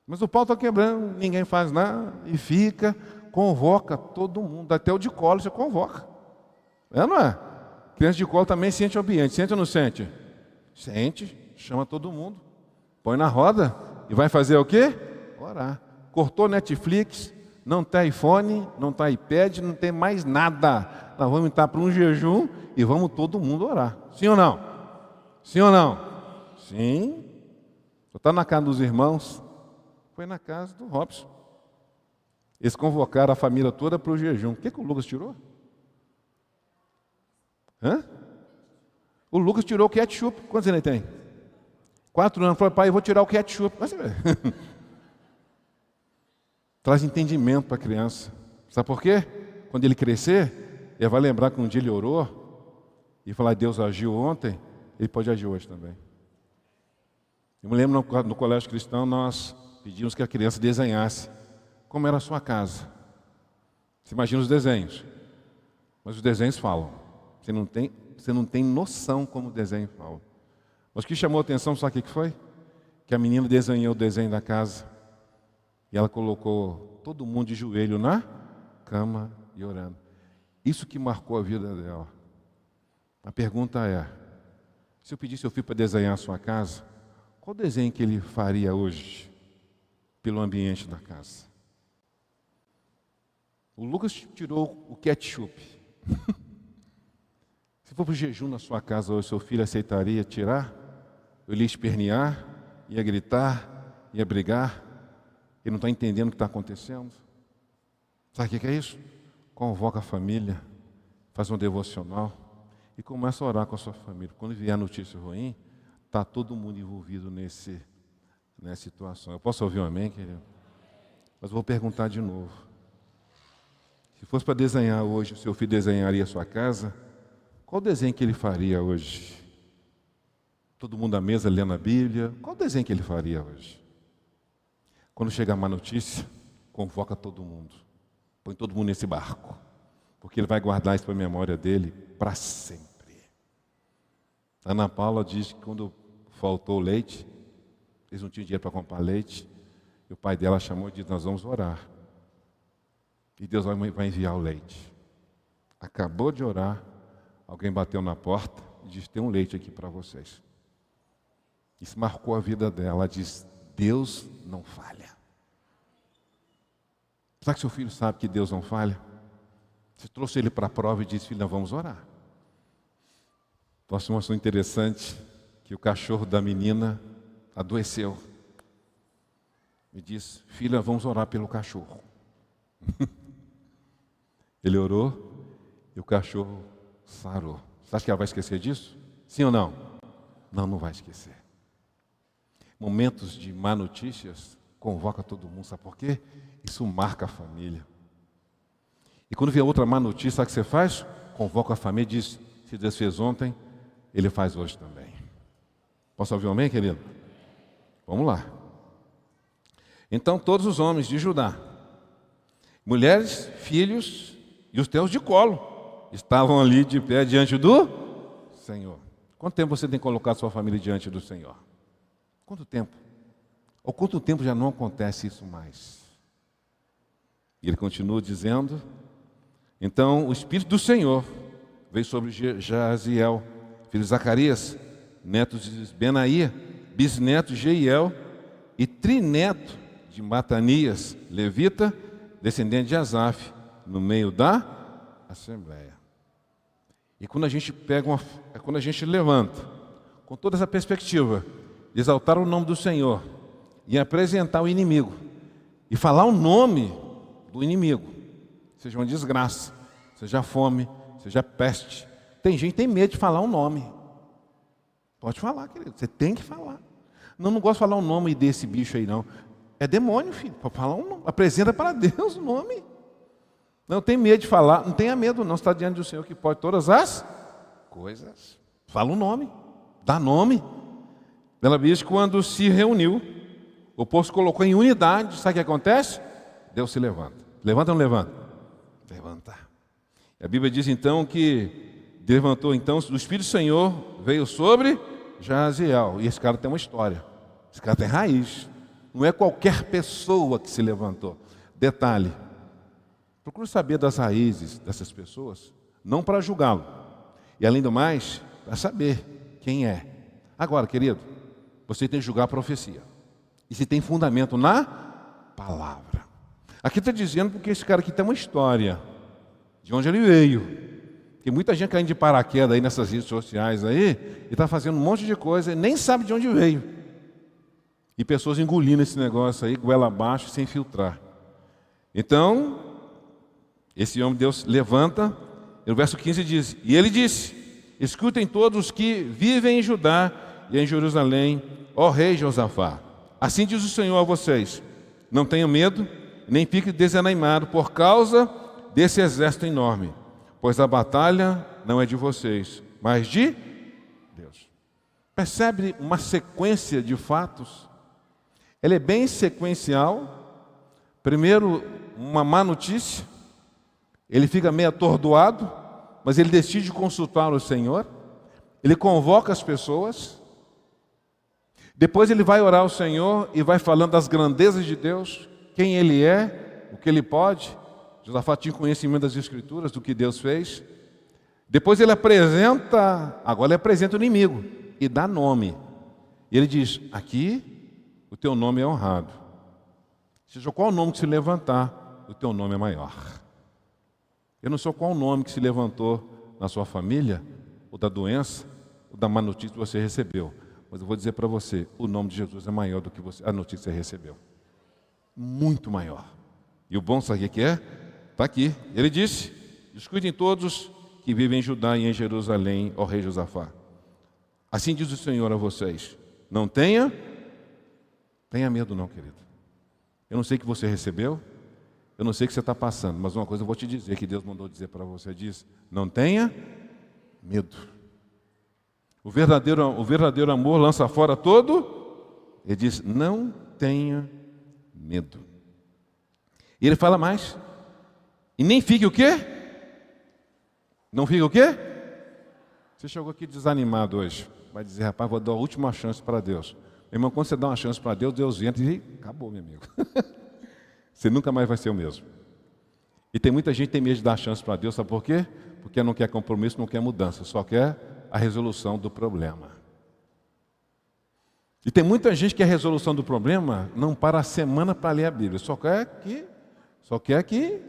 Mas o pau está quebrando, ninguém faz nada e fica. Convoca todo mundo, até o de colo você convoca. É ou não é? Criança de colo também sente o ambiente, sente ou não sente? Sente, chama todo mundo, põe na roda e vai fazer o quê? Orar. Cortou Netflix, não tem iPhone, não tem iPad, não tem mais nada. Nós vamos entrar para um jejum e vamos todo mundo orar. Sim ou não? Sim ou não? Sim. Está na casa dos irmãos, foi na casa do Robson. Eles convocaram a família toda para o jejum. O que o Lucas tirou? Hã? O Lucas tirou o ketchup. Quantos ele tem? 4 anos. Falou: pai, eu vou tirar o ketchup. Mas, traz entendimento para a criança. Sabe por quê? Quando ele crescer, ele vai lembrar que um dia ele orou e falar: Deus agiu ontem, ele pode agir hoje também. Eu me lembro no colégio cristão, nós pedimos que a criança desenhasse como era a sua casa. Você imagina os desenhos, mas os desenhos falam. Você não tem noção como o desenho fala. Mas o que chamou a atenção, sabe o que foi? Que a menina desenhou o desenho da casa e ela colocou todo mundo de joelho na cama e orando. Isso que marcou a vida dela. A pergunta é: se eu pedisse seu filho para desenhar a sua casa, qual desenho que ele faria hoje pelo ambiente da casa? O Lucas tirou o ketchup. Se for para o jejum na sua casa hoje, seu filho aceitaria tirar? Ele ia espernear, ia gritar, ia brigar. Ele não está entendendo o que está acontecendo. Sabe o que é isso? Convoca a família, faz um devocional e começa a orar com a sua família. Quando vier a notícia ruim, está todo mundo envolvido nessa situação. Eu posso ouvir um amém, querido? Mas vou perguntar de novo. Se fosse para desenhar hoje, o seu filho desenharia a sua casa, qual desenho que ele faria hoje? Todo mundo à mesa lendo a Bíblia, qual desenho que ele faria hoje? Quando chegar uma notícia, convoca todo mundo. Põe todo mundo nesse barco. Porque ele vai guardar isso para a memória dele para sempre. Ana Paula diz que quando faltou leite, eles não tinham dinheiro para comprar leite, E o pai dela chamou e disse: nós vamos orar. E Deus vai enviar o leite. Acabou de orar, alguém bateu na porta e disse: tem um leite aqui para vocês. Isso marcou a vida dela. Ela diz: Deus não falha. Será que seu filho sabe que Deus não falha? Você trouxe ele para a prova e disse: filho, nós vamos orar. Posso uma situação interessante, que o cachorro da menina adoeceu. Me disse: filha, vamos orar pelo cachorro. Ele orou e o cachorro sarou. Você acha que ela vai esquecer disso? Sim ou não? Não, não vai esquecer. Momentos de má notícias convoca todo mundo, sabe por quê? Isso marca a família. E quando vier outra má notícia, sabe o que você faz? Convoca a família e diz: se Deus fez ontem, Ele faz hoje também. Posso ouvir um amém, querido? Vamos lá. Então todos os homens de Judá, mulheres, filhos e os teus de colo, estavam ali de pé diante do Senhor. Quanto tempo você tem colocado sua família diante do Senhor? Quanto tempo? Ou quanto tempo já não acontece isso mais? E ele continua dizendo: então o Espírito do Senhor veio sobre Jaziel, filho de Zacarias, neto de Benaía, bisneto de Jeiel e trineto de Matanias, levita, descendente de Asaf, no meio da assembleia. E quando a gente quando a gente levanta, com toda essa perspectiva, de exaltar o nome do Senhor e apresentar o inimigo, e falar o nome do inimigo, seja uma desgraça, seja fome, seja peste. Tem gente que tem medo de falar o nome. Pode falar, querido, você tem que falar. Não gosto de falar o nome desse bicho aí, não. É demônio, filho. Pode falar um nome. Apresenta para Deus o nome. Não tem medo de falar. Não tenha medo, não. Você está diante do Senhor que pode todas as coisas. Fala o nome. Dá nome. Ela diz que quando se reuniu, o povo se colocou em unidade. Sabe o que acontece? Deus se levanta. Levanta ou não levanta? Levanta. A Bíblia diz então que levantou então, o Espírito do Senhor veio sobre Jaziel. E esse cara tem uma história. Esse cara tem raiz. Não é qualquer pessoa que se levantou. Detalhe. Procure saber das raízes dessas pessoas, não para julgá-lo. E além do mais, para saber quem é. Agora, querido, você tem que julgar a profecia. E se tem fundamento na palavra. Aqui está dizendo porque esse cara aqui tem uma história. De onde ele veio. Tem muita gente caindo de paraquedas aí nessas redes sociais aí, e está fazendo um monte de coisa e nem sabe de onde veio. E pessoas engolindo esse negócio aí, goela abaixo, sem filtrar. Então, esse homem de Deus levanta, e no verso 15 diz: e ele disse: escutem todos os que vivem em Judá e em Jerusalém, ó rei Josafá. Assim diz o Senhor a vocês: não tenham medo, nem fiquem desanimados por causa desse exército enorme, pois a batalha não é de vocês, mas de Deus. Percebe uma sequência de fatos? Ela é bem sequencial. Primeiro, uma má notícia. Ele fica meio atordoado, mas ele decide consultar o Senhor. Ele convoca as pessoas. Depois ele vai orar ao Senhor e vai falando das grandezas de Deus, quem Ele é, o que Ele pode. Josafá tinha conhecimento das Escrituras, do que Deus fez. Depois ele apresenta o inimigo e dá nome. E ele diz: aqui o teu nome é honrado. Seja qual o nome que se levantar, o teu nome é maior. Eu não sei qual o nome que se levantou na sua família, ou da doença, ou da má notícia que você recebeu. Mas eu vou dizer para você, o nome de Jesus é maior do que a notícia que você recebeu. Muito maior. E o bom, sabe o que é? Está aqui. Ele disse: escutem todos que vivem em Judá e em Jerusalém, ó rei Josafá. Assim diz o Senhor a vocês: não tenha medo não, querido. Eu não sei o que você recebeu, eu não sei o que você está passando, mas uma coisa eu vou te dizer, que Deus mandou dizer para você, diz: não tenha medo. O verdadeiro amor lança fora todo. Ele diz: não tenha medo. E ele fala mais: e nem fique o quê? Não fique o quê? Você chegou aqui desanimado hoje. Vai dizer: rapaz, vou dar a última chance para Deus. Irmão, quando você dá uma chance para Deus, Deus entra e acabou, meu amigo. Você nunca mais vai ser o mesmo. E tem muita gente que tem medo de dar chance para Deus, sabe por quê? Porque não quer compromisso, não quer mudança, só quer a resolução do problema. E tem muita gente que a resolução do problema não para a semana para ler a Bíblia, só quer que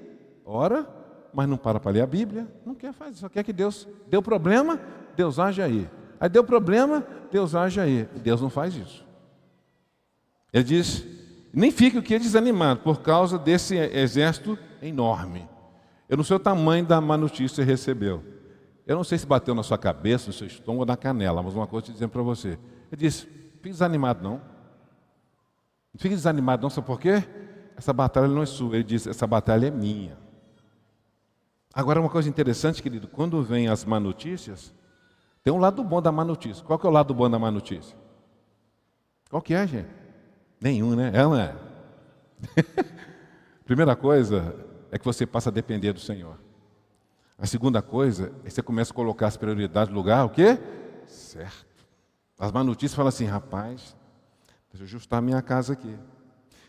ora, mas não para ler a Bíblia, não quer fazer, só quer que Deus deu problema, Deus age aí. Aí deu problema, Deus age aí. Deus não faz isso. Ele diz, nem fique o que desanimado por causa desse exército enorme. Eu não sei o tamanho da má notícia que você recebeu. Eu não sei se bateu na sua cabeça, no seu estômago ou na canela, mas uma coisa eu estou dizendo para você. Ele disse, não fique desanimado não. Não fique desanimado não, sabe por quê? Essa batalha não é sua. Ele diz, essa batalha é minha. Agora uma coisa interessante, querido, quando vem as má notícias, tem um lado bom da má notícia. Qual que é o lado bom da má notícia? Qual que é, gente? Nenhum, né? Ela é. Primeira coisa é que você passa a depender do Senhor. A segunda coisa é que você começa a colocar as prioridades no lugar, o quê? Certo. As má notícias falam assim, rapaz, deixa eu ajustar a minha casa aqui.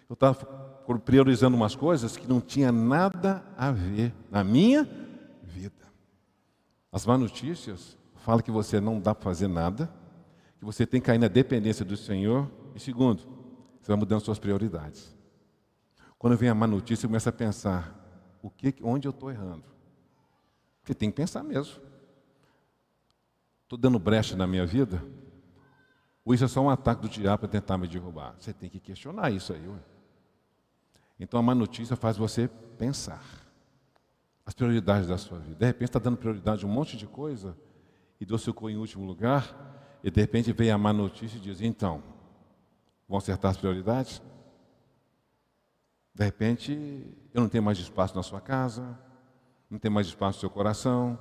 Eu estava priorizando umas coisas que não tinha nada a ver na minha vida. As má notícias falam que você não dá para fazer nada, que você tem que cair na dependência do Senhor. E segundo, você vai mudando suas prioridades. Quando vem a má notícia, você começa a pensar, onde eu estou errando? Porque tem que pensar mesmo. Estou dando brecha na minha vida? Ou isso é só um ataque do diabo para tentar me derrubar? Você tem que questionar isso aí. Ué. Então a má notícia faz você pensar as prioridades da sua vida. De repente está dando prioridade a um monte de coisa e Deus ficou em último lugar e de repente vem a má notícia e diz, então, vão acertar as prioridades? De repente, eu não tenho mais espaço na sua casa, não tenho mais espaço no seu coração,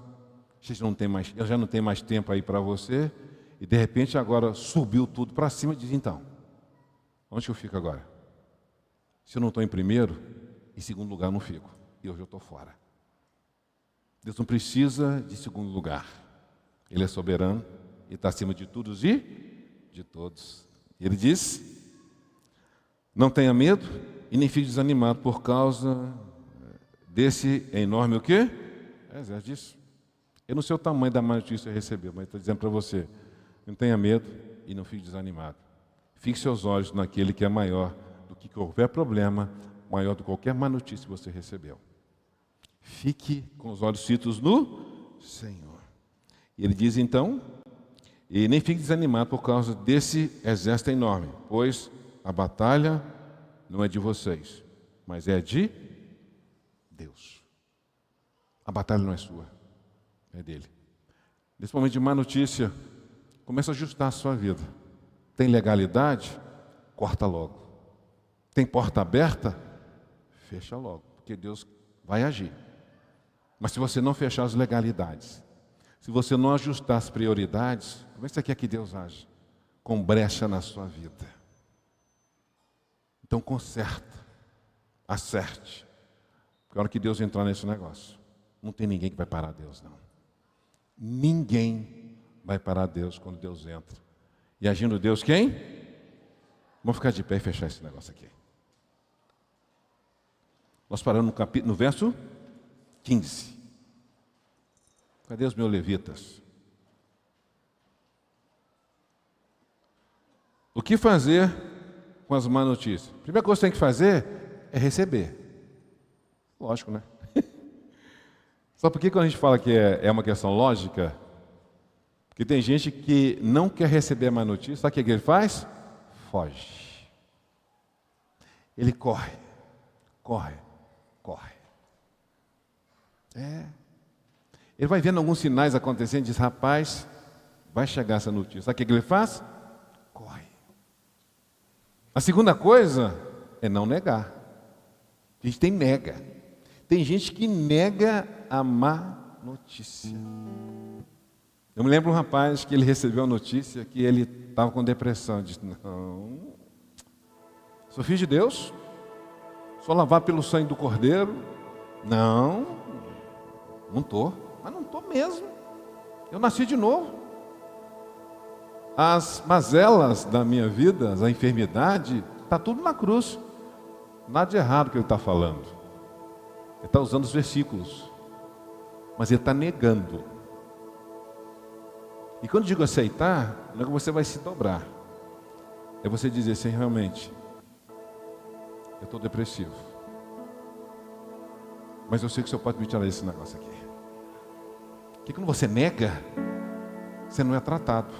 eu já não tenho mais tempo aí para você, e de repente agora subiu tudo para cima e diz, então, onde que eu fico agora? Se eu não estou em primeiro, em segundo lugar eu não fico, e hoje eu estou fora. Deus não precisa de segundo lugar, Ele é soberano, Ele está acima de todos e de todos. Ele diz, não tenha medo e nem fique desanimado por causa desse enorme o quê? Exército disso. Eu não sei o tamanho da má notícia que você recebeu, mas estou dizendo para você, não tenha medo e não fique desanimado. Fique seus olhos naquele que é maior do que qualquer problema, maior do que qualquer má notícia que você recebeu. Fique com os olhos fitos no Senhor. E ele diz então, e nem fique desanimado por causa desse exército enorme, pois a batalha não é de vocês, mas é de Deus. A batalha não é sua, é dele. Nesse momento de má notícia, começa a ajustar a sua vida. Tem legalidade? Corta logo. Tem porta aberta? Fecha logo, porque Deus vai agir. Mas se você não fechar as legalidades, se você não ajustar as prioridades, como é que você quer que Deus age? Com brecha na sua vida. Então conserta, acerte. Porque a hora que Deus entrar nesse negócio, não tem ninguém que vai parar Deus, não. Ninguém vai parar Deus quando Deus entra. E agindo Deus, quem? Vamos ficar de pé e fechar esse negócio aqui. Nós paramos no verso 15. Cadê os meus levitas? O que fazer com as más notícias? A primeira coisa que você tem que fazer é receber. Lógico, né? Sabe por que quando a gente fala que é uma questão lógica? Porque tem gente que não quer receber a má notícia, sabe o que ele faz? Foge. Ele corre. Ele vai vendo alguns sinais acontecendo e diz, rapaz, vai chegar essa notícia. Sabe o que ele faz? Corre. A segunda coisa é não negar. A gente nega. Tem gente que nega a má notícia. Eu me lembro um rapaz que ele recebeu a notícia que ele estava com depressão. Ele disse, não, sou filho de Deus, sou lavado pelo sangue do Cordeiro. Não estou, mas não estou mesmo. Eu nasci de novo. As mazelas da minha vida, a enfermidade, está tudo na cruz. Nada de errado que ele está falando. Ele está usando os versículos, mas ele está negando. E quando eu digo aceitar, não é que você vai se dobrar. É você dizer assim, realmente, eu estou depressivo. Mas eu sei que o Senhor pode me tirar esse negócio aqui. Porque quando você nega, você não é tratado.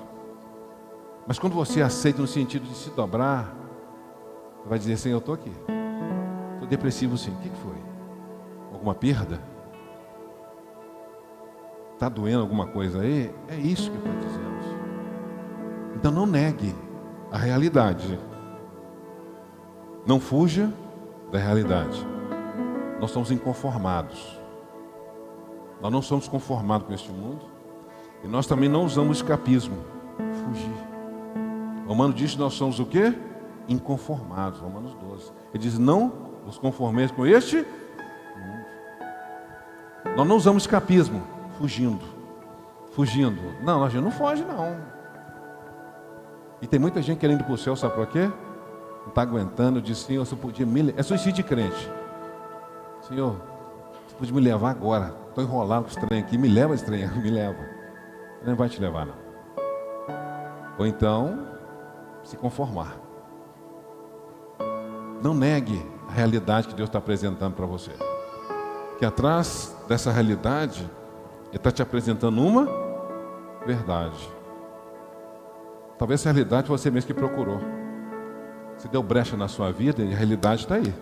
Mas quando você aceita no sentido de se dobrar, você vai dizer assim, eu estou aqui. Estou depressivo sim. O que foi? Alguma perda? Está doendo alguma coisa aí? É isso que eu estou dizendo. Então não negue a realidade. Não fuja da realidade. Nós somos inconformados. Nós não somos conformados com este mundo. E nós também não usamos escapismo. Fugir. Romanos diz que nós somos o quê? Inconformados. Romanos 12. Ele diz, não os conformeis com este mundo. Nós não usamos escapismo. Fugindo. Não, a gente não foge, não. E tem muita gente querendo ir para o céu, sabe por quê? Não está aguentando, diz, Senhor, você podia me... É suicídio de crente. Senhor, você podia me levar agora. Estou enrolado com esse trem aqui. Me leva esse trem, me leva. Ele não vai te levar, não. Ou então, se conformar. Não negue a realidade que Deus está apresentando para você. Que atrás dessa realidade, Ele está te apresentando uma verdade. Talvez essa realidade você mesmo que procurou. Você deu brecha na sua vida e a realidade está aí.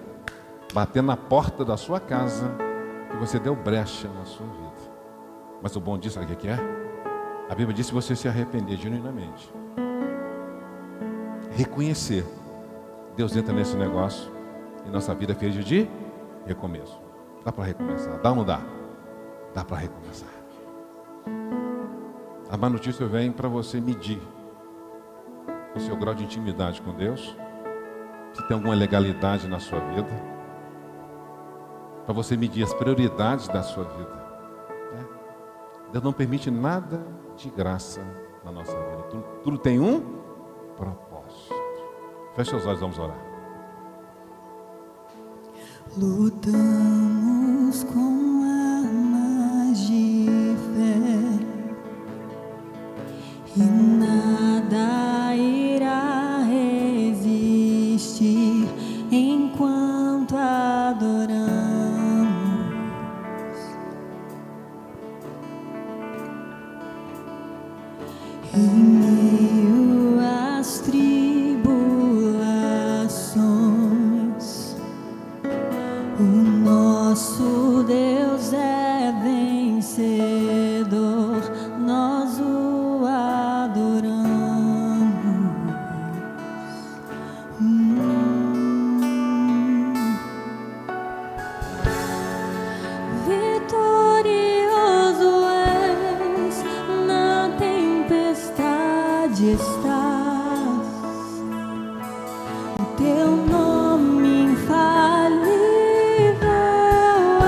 Batendo na porta da sua casa, que você deu brecha na sua vida. Mas o bom disso, sabe o que é? A Bíblia diz que você se arrepender genuinamente. Reconhecer. Deus entra nesse negócio e nossa vida é feita de recomeço. Dá para recomeçar? Dá ou não dá? Dá para recomeçar. A má notícia vem para você medir o seu grau de intimidade com Deus, se tem alguma legalidade na sua vida, para você medir as prioridades da sua vida. Deus não permite nada de graça na nossa vida. Tudo tem um propósito. Feche seus olhos, vamos orar. Lutamos com armas de fé e nada irá resistir enquanto adoramos. Em meio às tribulações, o nosso Deus é vencedor, nós o adoramos. Vitorioso és, na tempestade estás, o teu nome infalível é.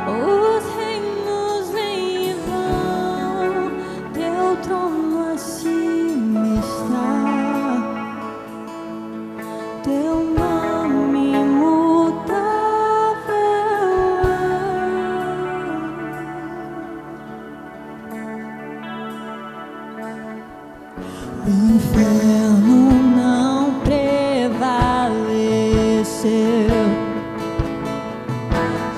Os reinos vêm e vão, teu trono acima está, teu nome imutável é. O inferno não prevaleceu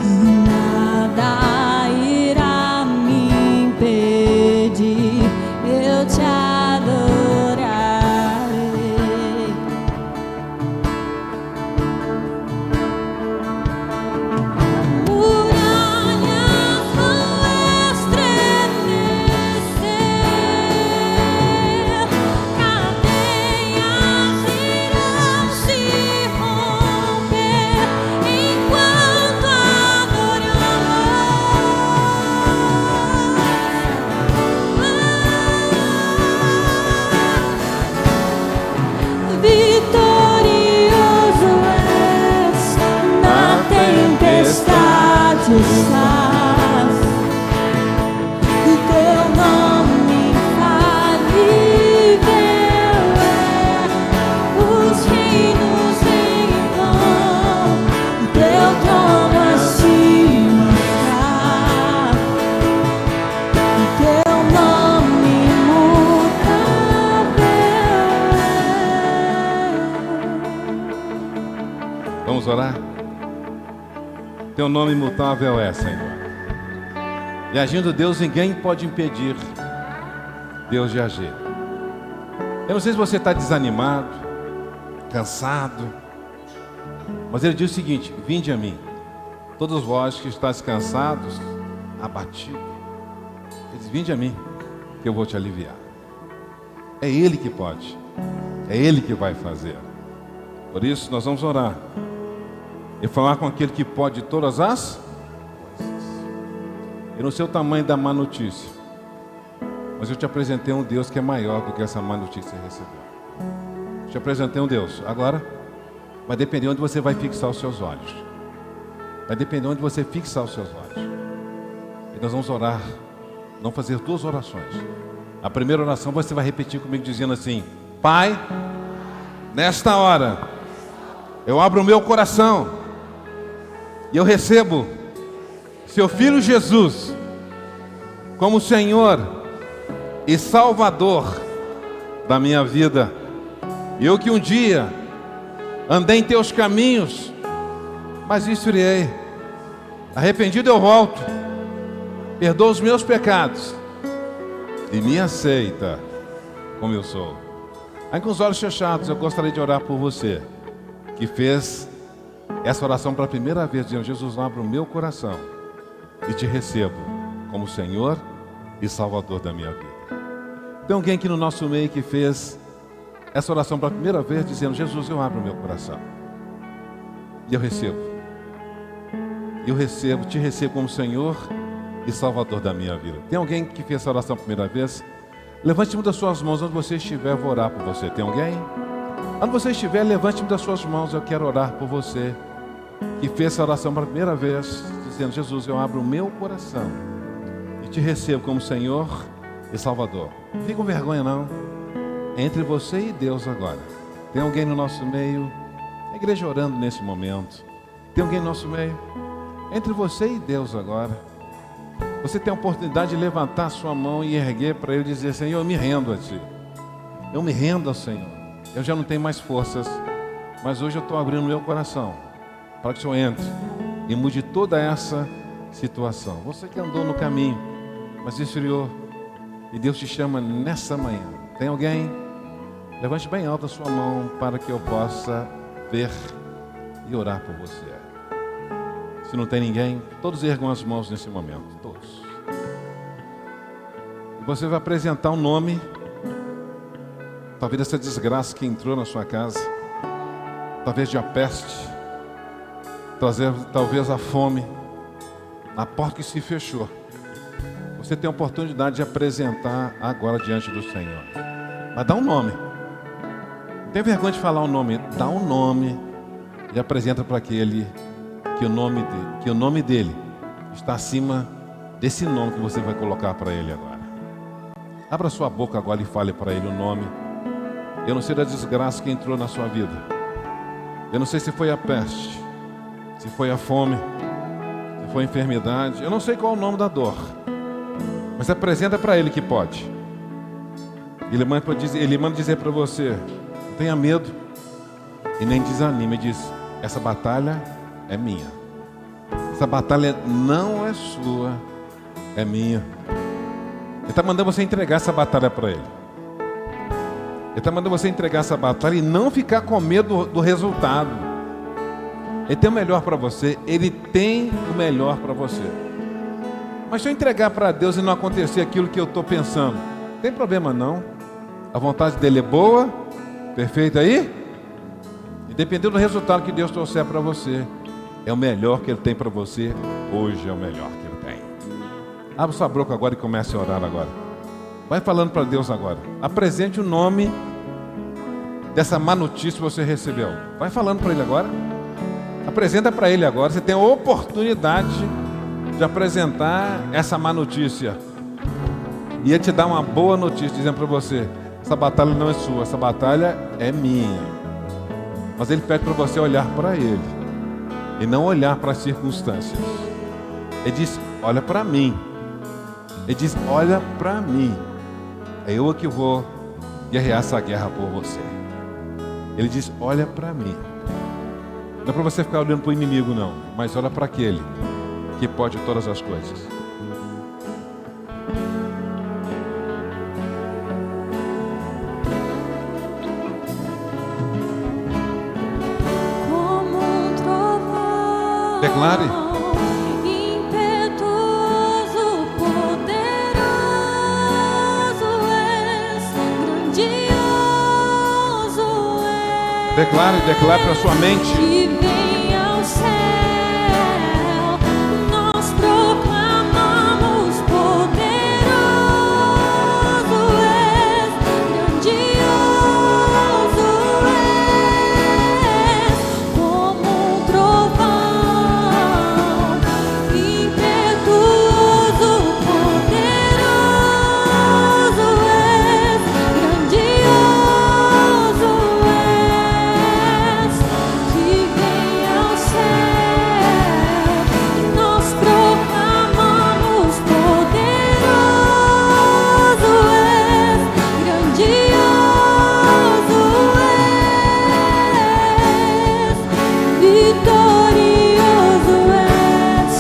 e nada irá me impedir, eu te adorarei. Muralhas vão estremecer, cadeias irão se romper. Vamos orar? Teu nome imutável é, Senhor. E agindo Deus, ninguém pode impedir Deus de agir. Eu não sei se você está desanimado, cansado, mas ele diz o seguinte: vinde a mim, todos vós que estáis cansados, abatidos. Ele diz: vinde a mim, que eu vou te aliviar. É Ele que pode, é Ele que vai fazer. Por isso nós vamos orar e falar com aquele que pode todas as coisas. Eu não sei o tamanho da má notícia, mas eu te apresentei um Deus que é maior do que essa má notícia que você recebeu. Eu te apresentei um Deus. Agora vai depender onde você vai fixar os seus olhos. Vai depender onde você fixar os seus olhos. E nós vamos orar. Vamos fazer duas orações. A primeira oração você vai repetir comigo dizendo assim: Pai, nesta hora eu abro o meu coração e eu recebo seu Filho Jesus como Senhor e Salvador da minha vida. Eu que um dia andei em teus caminhos, mas esfriei. Arrependido eu volto. Perdoa os meus pecados e me aceita como eu sou. Aí com os olhos fechados, eu gostaria de orar por você que fez essa oração pela primeira vez, dizendo: Jesus, abra o meu coração e te recebo como Senhor e Salvador da minha vida. Tem alguém aqui no nosso meio que fez essa oração pela primeira vez, dizendo: Jesus, eu abro o meu coração e eu recebo. Te recebo como Senhor e Salvador da minha vida. Tem alguém que fez essa oração pela primeira vez? Levante uma das suas mãos onde você estiver, eu vou orar por você. Tem alguém? Onde você estiver, levante uma das suas mãos, eu quero orar por você que fez essa oração pela primeira vez, dizendo: Jesus, eu abro o meu coração e te recebo como Senhor e Salvador. Não fique com vergonha não. É entre você e Deus agora. Tem alguém no nosso meio? A igreja orando nesse momento. Tem alguém no nosso meio? É entre você e Deus agora. Você tem a oportunidade de levantar a sua mão e erguer para Ele e dizer: Senhor, eu me rendo a Ti. Eu me rendo ao Senhor. Eu já não tenho mais forças, mas hoje eu estou abrindo meu coração para que o Senhor entre e mude toda essa situação. Você que andou no caminho, mas esfriou, e Deus te chama nessa manhã. Tem alguém? Levante bem alto a sua mão para que eu possa ver e orar por você. Se não tem ninguém, todos ergam as mãos nesse momento. Todos. E você vai apresentar um nome. Talvez essa desgraça que entrou na sua casa. Talvez de a peste. Talvez a fome. A porta que se fechou. Você tem a oportunidade de apresentar agora diante do Senhor. Mas dá um nome. Não tem vergonha de falar o nome. Dá um nome e apresenta para aquele que o nome dele está acima desse nome que você vai colocar para ele agora. Abra sua boca agora e fale para ele o nome. Eu não sei da desgraça que entrou na sua vida. Eu não sei se foi a peste, se foi a fome, se foi a enfermidade. Eu não sei qual é o nome da dor. Mas apresenta para ele que pode. Ele manda dizer para você: não tenha medo e nem desanime. Ele diz: essa batalha é minha. Essa batalha não é sua, é minha. Ele está mandando você entregar essa batalha para ele. Ele está mandando você entregar essa batalha e não ficar com medo do resultado. Ele tem o melhor para você. Ele tem o melhor para você. Mas se eu entregar para Deus e não acontecer aquilo que eu estou pensando, não tem problema não. A vontade dele é boa, perfeita aí. E dependendo do resultado que Deus trouxer para você, é o melhor que Ele tem para você. Hoje é o melhor que Ele tem. Abra sua boca agora e comece a orar agora. Vai falando para Deus agora. Apresente o nome dessa má notícia que você recebeu. Vai falando para Ele agora. Apresenta para Ele agora. Você tem a oportunidade de apresentar essa má notícia. E Ele te dá uma boa notícia, dizendo para você: essa batalha não é sua, essa batalha é minha. Mas Ele pede para você olhar para Ele e não olhar para as circunstâncias. Ele diz: olha para mim. Ele diz: olha para mim. É eu que vou guerrear essa guerra por você. Ele diz: olha para mim. Não é para você ficar olhando para o inimigo, não. Mas olha para aquele que pode todas as coisas. Como um trovão, Declare. impetuoso, poderoso és, grandioso és. Declare para sua mente. Que vem ao céu, nós proclamamos poderoso és, grandioso és, como um trovão, impetuoso, poderoso és, grandioso és, que vem ao céu, nós proclamamos poderoso és, grandioso és, vitorioso és,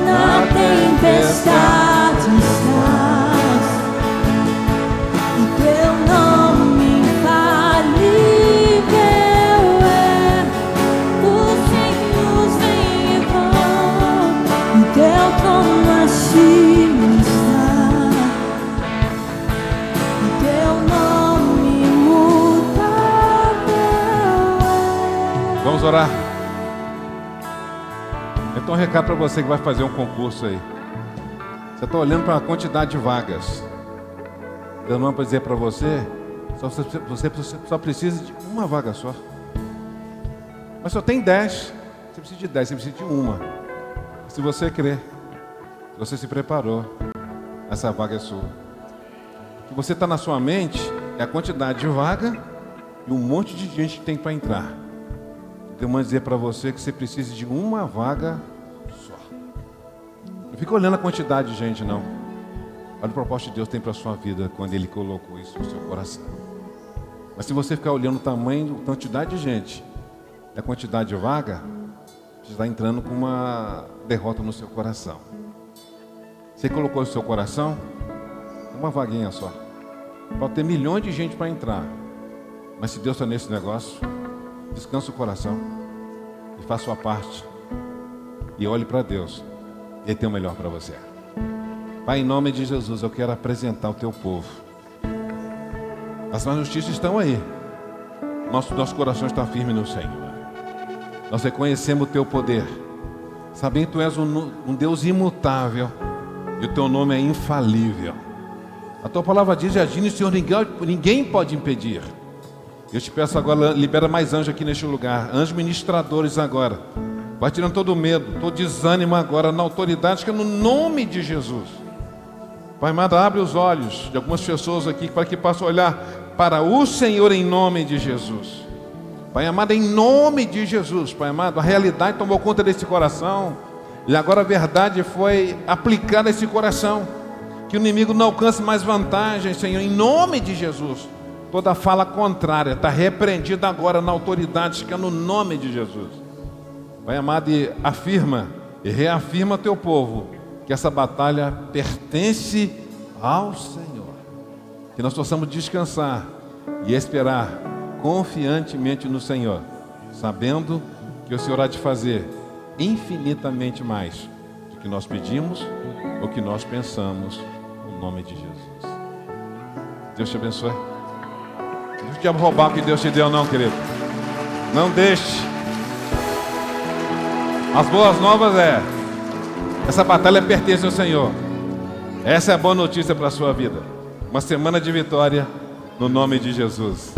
na tempestade estás, e teu nome infalível é. Os reinos vêm e vão, e teu trono acima está, e teu nome imutável é. Vamos orar. Então, um recado para você que vai fazer um concurso aí. Você está olhando para a quantidade de vagas. Deus não vai dizer para você, você só precisa de uma vaga só. Mas só tem 10. Você precisa de 10, você precisa de uma. Se você crer, se você se preparou, essa vaga é sua. O que você está na sua mente é a quantidade de vaga e um monte de gente que tem para entrar. Deus vai dizer para você que você precisa de uma vaga só. Não fica olhando a quantidade de gente, não. Olha o propósito que Deus tem para a sua vida quando Ele colocou isso no seu coração. Mas se você ficar olhando o tamanho, a quantidade de gente e a quantidade de vaga, você está entrando com uma derrota no seu coração. Você colocou no seu coração uma vaguinha só. Pode ter milhões de gente para entrar. Mas se Deus está nesse negócio, descansa o coração e faça a sua parte. E olhe para Deus. Ele tem o melhor para você. Pai, em nome de Jesus, eu quero apresentar o teu povo. As más notícias estão aí. Nosso coração está firme no Senhor. Nós reconhecemos o teu poder. Sabendo que tu és um Deus imutável e o teu nome é infalível. A tua palavra diz: agindo, Senhor, ninguém pode impedir. Eu te peço agora, libera mais anjos aqui neste lugar. Anjos ministradores agora. Vai tirando todo o medo, todo desânimo agora na autoridade que é no nome de Jesus. Pai amado, abre os olhos de algumas pessoas aqui para que possam olhar para o Senhor em nome de Jesus. Pai amado, em nome de Jesus, Pai amado, a realidade tomou conta desse coração e agora a verdade foi aplicada a esse coração. Que o inimigo não alcance mais vantagem, Senhor, em nome de Jesus. Toda fala contrária está repreendida agora na autoridade que é no nome de Jesus. Pai amado, e afirma e reafirma teu povo que essa batalha pertence ao Senhor. Que nós possamos descansar e esperar confiantemente no Senhor, sabendo que o Senhor há de fazer infinitamente mais do que nós pedimos ou que nós pensamos, no nome de Jesus. Deus te abençoe. Não deixe o diabo roubar o que Deus te deu, não, querido. Não deixe. As boas novas essa batalha pertence ao Senhor. Essa é a boa notícia para a sua vida. Uma semana de vitória no nome de Jesus.